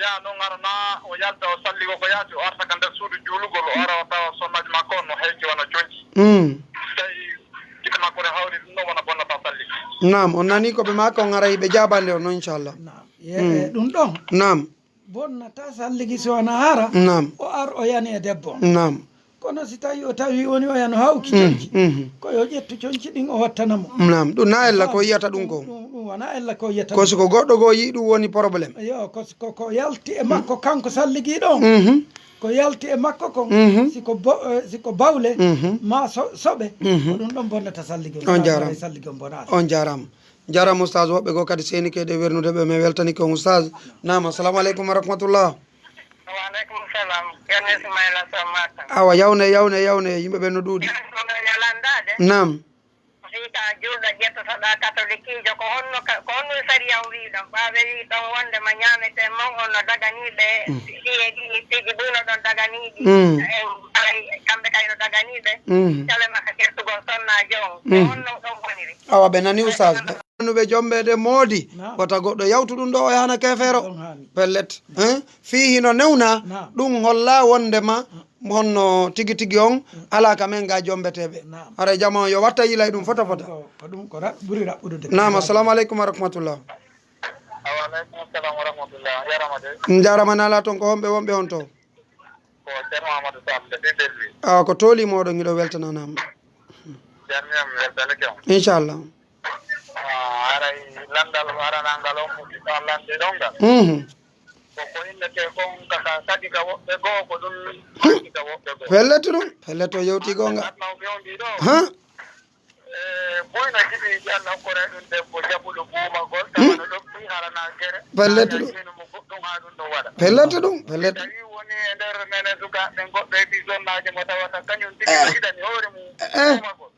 ya noon ara na o yalta o salli koko yaati o arta ka nder suudu juulugol o ara o tawa sonnaji makko on no hayji wona jonti tawi gite makko ne hawri ɗum ɗo wona bonnata salli nam on nani ko ɓe maka on aray ɓe jaɓande on noon inchallah nam ye ɗum ɗon nam bonnata salligi so wona hara nam o ar o yani e debbo nam kono si tawi o tawi woni o yana hawki conci koyo ƴettu conci ɗin o wattanamo nam ɗum na ella ko yiyata ɗum ko ɗum wona ella ko yiyata ko siko goɗɗo goo yi ɗum woni probléme yo ko yalti e makko kanko salligi ɗon ko yalti e makko kon siko bawle ma soɓe ko ɗum ɗon bonnata salligi on jarama salligi on bonata on jarama jarama oustaz woɓɓe goo kadi seni kede wernude ɓe mi weltani ko oustaz nam assalamu aleykum wa rahmatullah Waaleykum salam. Ceerno Ismaila Sammata. awa yawne yimɓe ɓe no ɗuuɗi Yalandade. nam Hika julɗo ƴettotoɗa catholique ko honno sariya wiɗon ɓaɓe wi ɗon wonde ma ñamete mon on no daganiɓe ɗiye ɗi tigi ɗuno ɗon daganiɗi kamɓe kay no daganiɓe calemaka ƴettugol sonnaji on honno ɗon boniri awa ɓe nani oustaz ɓe jombede moodi wota goɗɗo yawtu ɗum ɗo o yahana kefeero pellet fi hino newna ɗum holla wondema honno tigi tigi on ala ka men ga jombeteɓe haray jama yo watta yilay ɗum fota fota ko ɗum ko ɓuuri raɓɓudude nam assalamu aleykum wa rahmatullah Waaleykum salam wa rahmatullah. Jarama de. jarama nala toon ko homɓe wonɓe on to Ko Ceerno Mouhammad Sam de Delbi. awa ko tooli moɗon giɗo weltananama Jarmiyam weltale kem. inchallah Aray landal waranangal on musidɗo lande ɗon ngal. Ko innete kon kaka kadi ka woɓɓe goo ko ɗum kadi ka woɓɓe goo. pellet o yewti gonga Atnawɓe on ɗiɗo. ha Boyna jiɓi ƴan hokkore ɗum debbo jaɓuɗo buumagol tawano ɗoffi harana gere. pellet ɗum mo goɗɗum ha ɗum ɗo waɗa. pellet Tawi woni e nder nene sukaɓe goɗɗo heɓi zonnaji mo tawata kañum tigi no yiɗani hoore mum buumagol.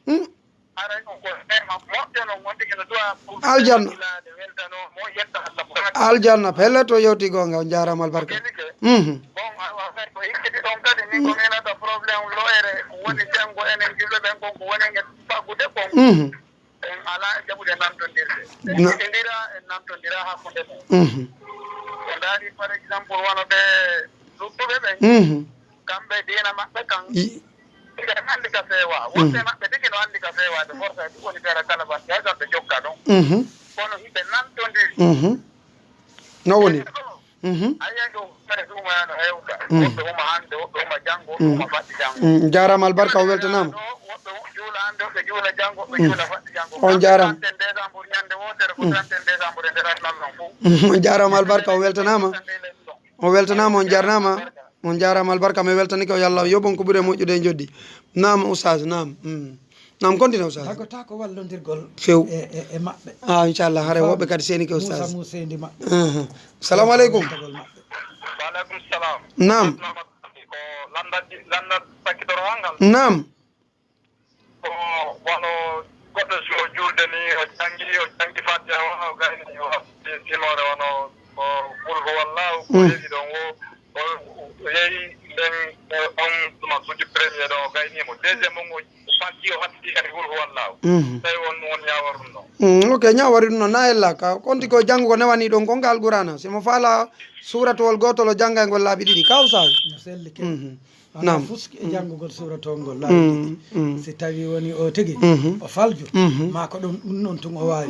Aray on ko tema moƴƴo noon won tigi no duwa aljanna weltano mo yetta Allah mo aljanna pellet o yewti gonga on jarama albarka bon ko ikkiti ɗon kadi min ko minata probléme loyere woni janggo enen julɓe ɓen kon ko woni e faggude kon en ala e jaɓude namdodirde en jiɗidira en namdodira hakkude men ko ndaari par exemple wono ɓe luttuɓe ɓen kamɓe diina maɓɓe kan ɓe anndi ka feewa wonɓe maɓɓe tigi no anndi ka feewade forsa ɗi woni feere kala batte hay kamɓe jokka ɗon kono hiɓe namdodiri no woni ayiyan ɗo fere ɗumano hewta woɓɓe uma hannde woɓɓe uma janngo woɓɓe uma faɗɗi janngo jarama albarka o weltanama woɓɓe juula hannde woɓɓe juula janngo woɓɓe juula faɗɗi janngo on jarama 31 décembre ñande wotere ko 31 décembre e nder adnal non fof on jarama albarka o weltanama on jarama albarka mi weltani ko yo Allah yoɓon ko ɓuuri e moƴƴude e joddi nam oustaz nam nam continue oustaz tagota ko wallondirgol few e maɓɓe inchallah haare woɓɓe kadi seni ke oustaz musendi maɓɓe salamu aleykum waaleykum salam nam ko landat sakkitorowa ngal nam ko wono goɗɗo so julde ni o jangi fatiha o gayni o sinore wono ko ɓulgo wallahu ko heeɗi ɗon o yehi nden on ɗuma suji premier ɗo o gaynimo deuxiéme on o fatti o hatti kadi ɓulgo wallahu tawi won yawar ɗum ɗon ok ñawari ɗum noon na ella ka konti ko janggo ko newani ɗon ko ngal qurana simo faala suratowol gotol o jangga ngol laaɓi ɗiɗi ka oustaz no selli ke ana fuski e janngugol suratol ngol laaɓi ɗiɗi si tawi woni o tigi o falju ma ko ɗum noon tun o wawi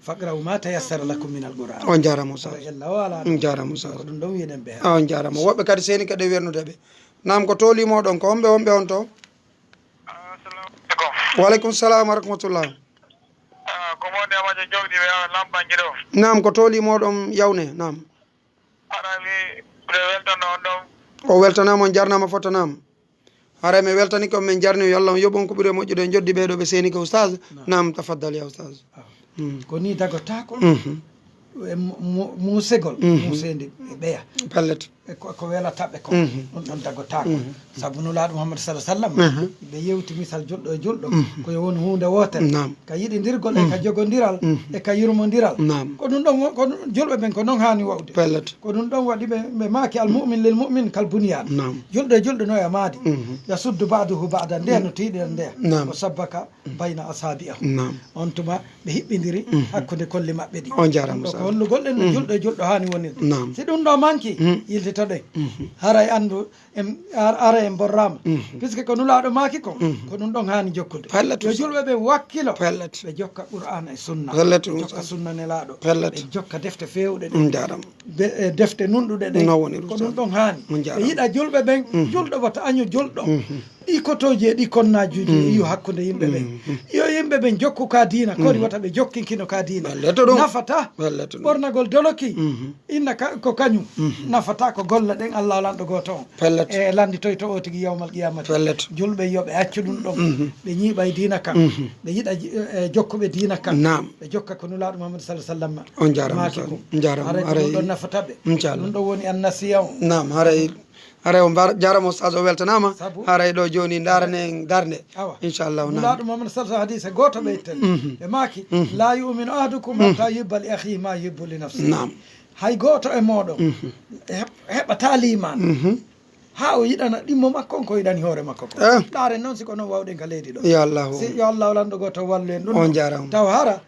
faqraw ma tayassara lakum min al qouran on jarama oustaz ella o ala jarama oustaz ko ɗum ɗon wiɗen ɓe on jarama woɓɓe kadi seni kadi wernude ɓe nam ko tolimoɗon ko homɓe wonɓe on to waaleykum salam wa rahmatullah ko mode amaje jogɗi ɓe lampanji ɗo nam ko tolimoɗon yawne nam aɗa wi ɓe weltano on ɗon o weltanama on jarnama fotanama haray mi weltani ko min jarni yo Allah yoɓon ko ɓuuri e moƴƴude e joddi ɓeɗo ɓe seni ko oustaz nam tafaddal ya oustaz ko ni dagotako musegol musendi ɓeya pellet ko welataɓe ko ɗum ɗon dagotako saabu nulaɗo Mouhammad sallam ɓe yewti misal julɗo e julɗo koye woni hunde wotere ka yiɗidirgol e ka jogodiral e ka yurmodiral ko ɗum ɗon ko julɓe ɓen ko noon hani wawde pellet ko ɗum ɗon waɗi ɓe maki almumin lil mumin kal bunyan julɗo e julɗo no e maadi yasuddu baduhu bada nde no tiiɗiɗa nde o sabbaka bayna asabi ahu on tuma ɓe hiɓɓidiri hakkude kolli maɓɓe ɗi on jarama ko hollugol ɗen no julɗo e julɗo hani wonirde si ɗum ɗo manki yilde gollitoɗen haray andu en ara en borrama puisque ko nulaɗo maki ko ɗum ɗon hani jokkude yo julɓe ɓe wakkilo ɓe jokka qur'an e sunna ɓe jokka sunna nelaɗo ɓe jokka defte fewɗe ɗe defte nunɗuɗe ɗen ko ɗum ɗon hani ɓe yiɗa julɓe ɓen julɗo wata año julɗo ɗi kotoji e ɗi konnajuji iyo hakkude yimɓe ɓen yo yimɓe ɓen jokku ka dina kodi wata ɓe jokkinkino ka dina nafata ɓornagol doloki inna ko kañum nafata ko golla ɗen Allah lanɗo goto on e landitoy to o tigui yawmal qiyamati julɓe yoɓe accu ɗum ɗon ɓe ñiiɓa e dina kam ɓe yiɗa jokkuɓe dina kam ɓe jokka ko nulaɗo Mouhammad sallam on jarama ɗum ɗon nafataɓe ɗum ɗon woni annasiya o nam haray o jarama Oustaz o weltanama haray ɗo joni darane darde inchallahu nulaɗo Mouhammad sallam hadise goto ɓeyten ɓe maki la yuminu ahadukum hatta yubba li akhihi ma yubbu li nafsihi hay goto e moɗon heɓata liman ha o yiɗana ɗimmo makko on ko yiɗani hoore makko ko ɗaren noon siko noon wawɗen ka leydi ɗo yo Allah lanɗo goto wallu en ɗum on jarama taw hara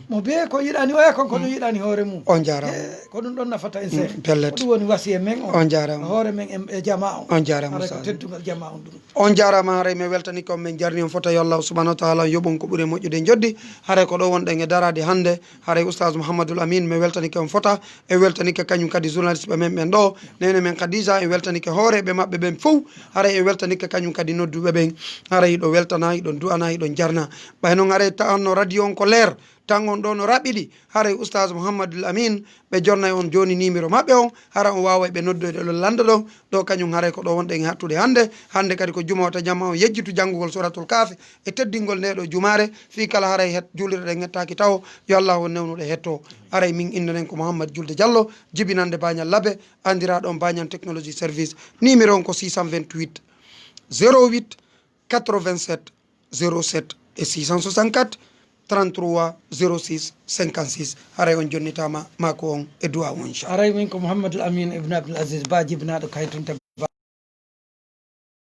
mo be ko yiɗani oya kon ko ɗum yiɗani hoore mum on jarama ko ɗum ɗon nafata en se pellet ɗum woni wasiye men on jarama hoore men e jama on jarama ko teddugal jama on ɗum on jarama haray mi weltani ko min jarni on fota yo Allah subhanahu wa taala yoɓon ko ɓuuri moƴƴude joddi haray ko ɗo wonɗen e darade hande haray Oustaz Mouhammadoul Amin mi weltanike on fota e weltanike kañum kadi journaliste ɓe men ɓen ɗo nene men Khadija e weltanike hooreɓe mabɓe ɓen fof haray e weltanike kañum kadi nodduɓe ɓen haray ɗo weltana iɗon du'ana iɗon jarna ɓay noon haray tawanno radio on ko leer tan on ɗo no raɓɓiɗi haray Oustaz Mouhammadoul Amin ɓe jonnay on joni numéro mabɓe on hara on wawa ɓe noddoyde ɗo landa ɗo kañum haray ko ɗo wonɗen e hattude hande kadi ko jumawata jamma on yejjitu jangugol suratul kafi e teddingol nde ɗo jumare fi kala haray julirɗe ɗen hettaki taw yo Allah on newnuɗe hetto haray min innanen ko Mouhammad Julde Diallo jibinande bañal labbe andiraɗon bañal technologie service numéro on ko 628 08 87 07 et 664 33 06 56 haray on jonnitama mako on e duwa on inchallah haray min ko Mouhammadoul Amin ibn Abdoul Aziz ba jibinaɗo kaytunte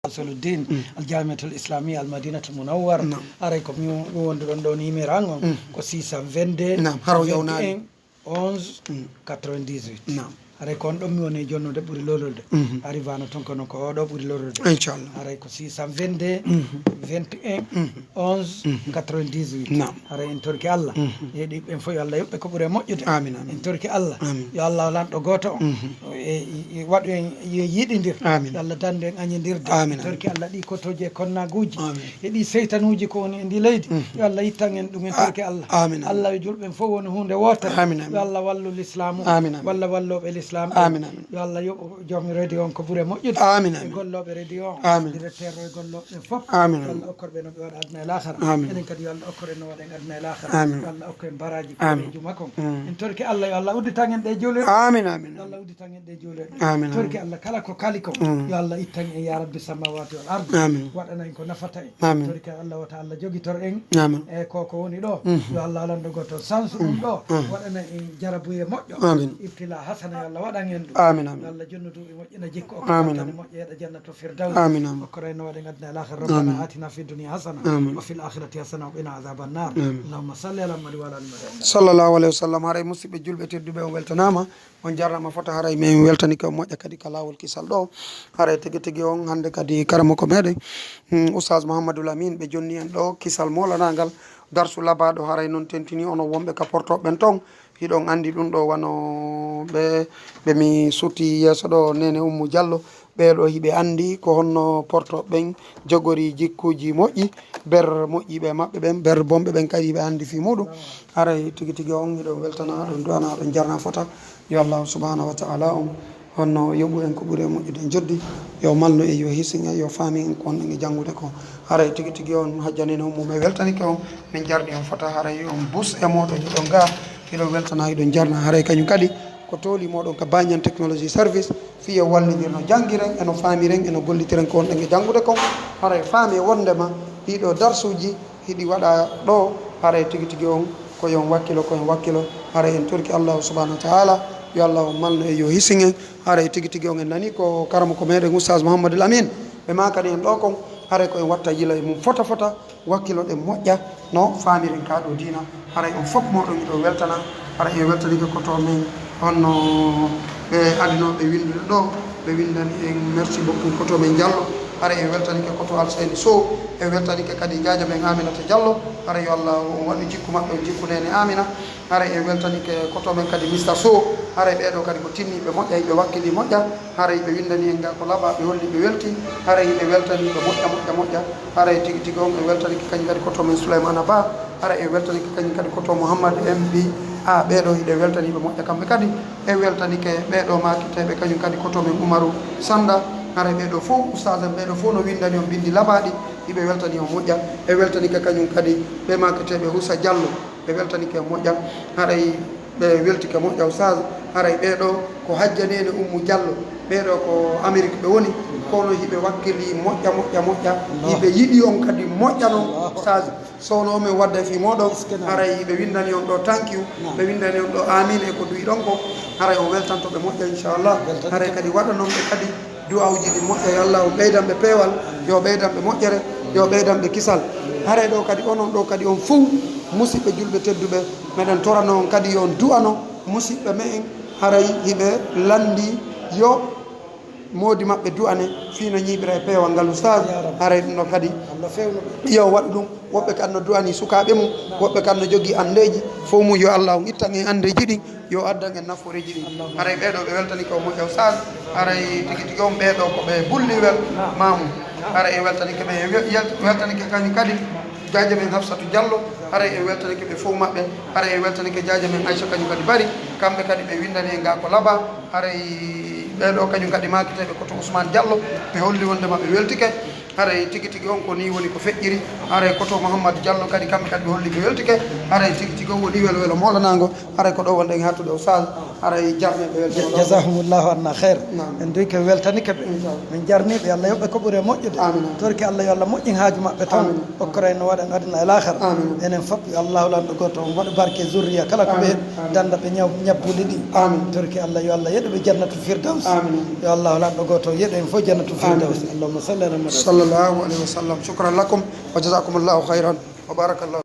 Soluddin aljamiatul islamia al madinatul munawwar haray ko mi wonde ɗon ɗo numéro an on ko 622 haro yawnani 11 98 haray ko on ɗon mi woni jonnude ɓuuri lololde arrivano toon kono ko oɗo ɓuuri lololde inchallah haray ko 622 21 11 98 haray en torki Allah heeɗi ɓen fof yo Allah yoɓɓe ko ɓuuri e moƴƴude en torki Allah yo Allah lanɗo goto on e waɗu en yiɗidir yo Allah dande en añidirde en torki Allah ɗi kotoji e konnaguji e ɗi seytanuji ko woni e ndi leydi yo Allah yittan en ɗum en torki Allah Allah e julɓen fof woni hunde wotere yo Allah wallu l'islamu walla walloɓe l'islam yo Allah yoɓo joom radio on ko ɓuuri e moƴƴude e golloɓe radio on directeur o e golloɓe fof yo Allah okkorɓe no ɓe waɗa aduna e lahara enen kadi yo Allah okkore no waɗen aduna e lahara yo Allah okko en baraji koreji makon en torki Allah yo Allah udditan en ɗe juulirɗe yo Allah udditan en ɗe juulirɗe torki Allah kala ko kali ko yo Allah ittan en ya rabbi samawati wal ardi waɗana en ko nafata en torki Allah wata Allah jogitor en e koko woni ɗo yo Allah lanɗo goto sansu ɗum ɗo waɗana en jarabuye moƴƴo ibtila hasana yo Allah waɗan en ɗum Allah jonnudu e moƴƴina jikko okkotane moƴƴe yeɗa jannato firdaws okkora en no waɗen aduna e lahara rabbana atina fi dunia hasana wa fil akhirati hasana wa qina azaban nar allahumma salli ala muhammad wa ala ali muhammad sallallahu alayhi wa sallam haray musidɓe julɓe tedduɓe on weltanama on jarnama fota haray min weltanike on moƴƴa kadi ka lawol kisal ɗo haray tigui tigui on hande kadi karamoko meɗen Oustaz Mouhammadoul Amin ɓe jonni en ɗo kisal molanagal darsu labaɗo haray noon tentini ono wonɓe ka portoɓen ton hiɗon andi ɗum ɗo wano ɓe mi sutti yesso ɗo nene Oumou Diallo ɓeɗo hiɓe andi ko honno portoɓe ɓen jogori jikkuji moƴƴi ber moƴƴiɓe mabɓe ɓen ber bomɓe ɓen kadi ɓe andi fi muɗum haray tigui tigui on hiɗon weltana ɗon duwana ɗon jarna fota yo Allah subhanahu wa taala on honno yoɓu en ko ɓuuri e moƴƴude joddi yo malnu e yo hisin e yo faami en ko honɗen e janggude ko haray tigui tigui on hajjanino mum e weltanike on min jarɗi on fota haray on bus e moɗon ɗon ga hiɗon weltana hiɗon jarna haray kañum kadi ko tooli moɗon ka bañan technologie service fiyo wallidir no jangguiren eno faamiren eno gollitiren ko honɗen e janggude kon haray faami wondema ɗiɗo darsuji hiɗi waɗa ɗo haray tigui tigui on koyon wakkilo haray en torki Allah subhanahu wa taala yo Allah malno e yo hisin en haray tigui tigui on en nani ko karamo ko meɗen Oustaz Mouhammadoul Amin ɓe makani en ɗo kon haray ko en watta yila e mum fota wakkilo ɗe moƴƴa no faamiren ka ɗo dina haray on fof moɗon iɗo weltana haray e weltanike ko to min honno ɓe adinoɓe windude ɗo ɓe windani en merci beaucoup koto men Diallo ara en weltanike koto Alseyni Sow en weltanike kadi jaaja men Aminata Diallo ara yo Allah on waɗu jikku maɓɓe o jikkunene Amina ara en weltanike koto men kadi Mr Sow ara ɓeɗo kadi ko tinniɓe moƴƴa ɓe wakkili moƴƴa ara ɓe windani en ga ko laaɓa ɓe holli ɓe welti ara ɓe weltani ɓe moƴƴa ara tigi tigi on ɓe weltanike kañum kadi koto men Souleymana Ba ara en weltanike kañum kadi koto Mouhammad MB ɓeɗo hiɗe weltaniɓe moƴƴa kamɓe kadi e weltanike ɓeɗo makiteɓe kañum kadi koto men Oumarou Sanda ara ɓeɗo fof oustaz en ɓeɗo fof no windani on bindi laɓaɗi hiɓe weltani on moƴƴa e weltanike kañum kadi ɓe makiteɓe Houssa Diallo ɓe weltanike moƴƴa haray ɓe weltike moƴƴa oustaz haray ɓeɗo ko hajjanene Oumou Diallo ɓeɗo ko Amérique ɓe woni kono hiɓe wakkili moƴƴa hiɓe yiɗi on kadi moƴƴa noon oustaz sowno min wadda fi moɗon haray ɓe windani on ɗo tankiu ɓe windani on ɗo amin e ko duwi ɗon ko haray o weltantoɓe moƴƴa inchallah haray kadi waɗanonɓe kadi du'awji ɗi moƴƴa yo Allah o ɓeydanɓe peewal yo ɓeydanɓe moƴƴere yo ɓeydanɓe kisal haray ɗo kadi onon ɗo kadi on fuu musidɓe julɓe tedduɓe meɗen torano on kadi yon du'ano musidɓe me'en haray hiɓe landi yo modi maɓɓe du'ane fino ñiɓira e peewal ngal oustaz haray ɗum ɗo kadi yo waɗu ɗum woɓɓe kadi no du'ani sukaɓe mum woɓɓe kadi no jogui andeji fof mum yo Allah on ittan en andeji ɗin yo addan en naforeji ɗin haray ɓeɗo ɓe weltani ko moƴƴa oustaz haray tigi tigi on ɓeɗo koɓe bulliwel mamum haray en weltanike ɓe weltanike kañum kadi jaaje men Hafsatou Diallo haray en weltanike ɓe fof maɓɓe haray en weltanike jaaje men Aïcha kañum kadi bari kamɓe kadi ɓe windani en ga ko laaɓa haray ɓeɗo kañum kadi makiteɓe koto Ousmane Diallo ɓe holli wondema ɓe weltike haray tigi tigi on ko ni woni ko feƴƴiri haray koto Mouhammad Diallo kadi kamɓe kadi ɓe holli ɓe weltike haray tigi tigi on woni welo molanago haray ko ɗo wonɗen hattude oustaz haray jarne ɓe weltike jasahumullahu anna khair en duyi ko weltanike ɓe min jarniɓe Allah yoɓɓe ko ɓuuri e moƴƴude torki Allah yo Allah moƴƴin haaju maɓɓe tan hokkora no waɗen aduna e lahara enen fof yo Allahu lanɗo goto on waɗa barke zurriya kala ko ɓe danda ɓe ñabbude ɗi torki Allah yo Allah yeɗo ɓe jannatul firdaus yo Allahu lanɗo goto yeɗo en fof jannatul firdaus allahumma salli ala muhammad sallallahu alayhi wa sallam shukran lakum wa jazakumullahu khairan wa barakallahu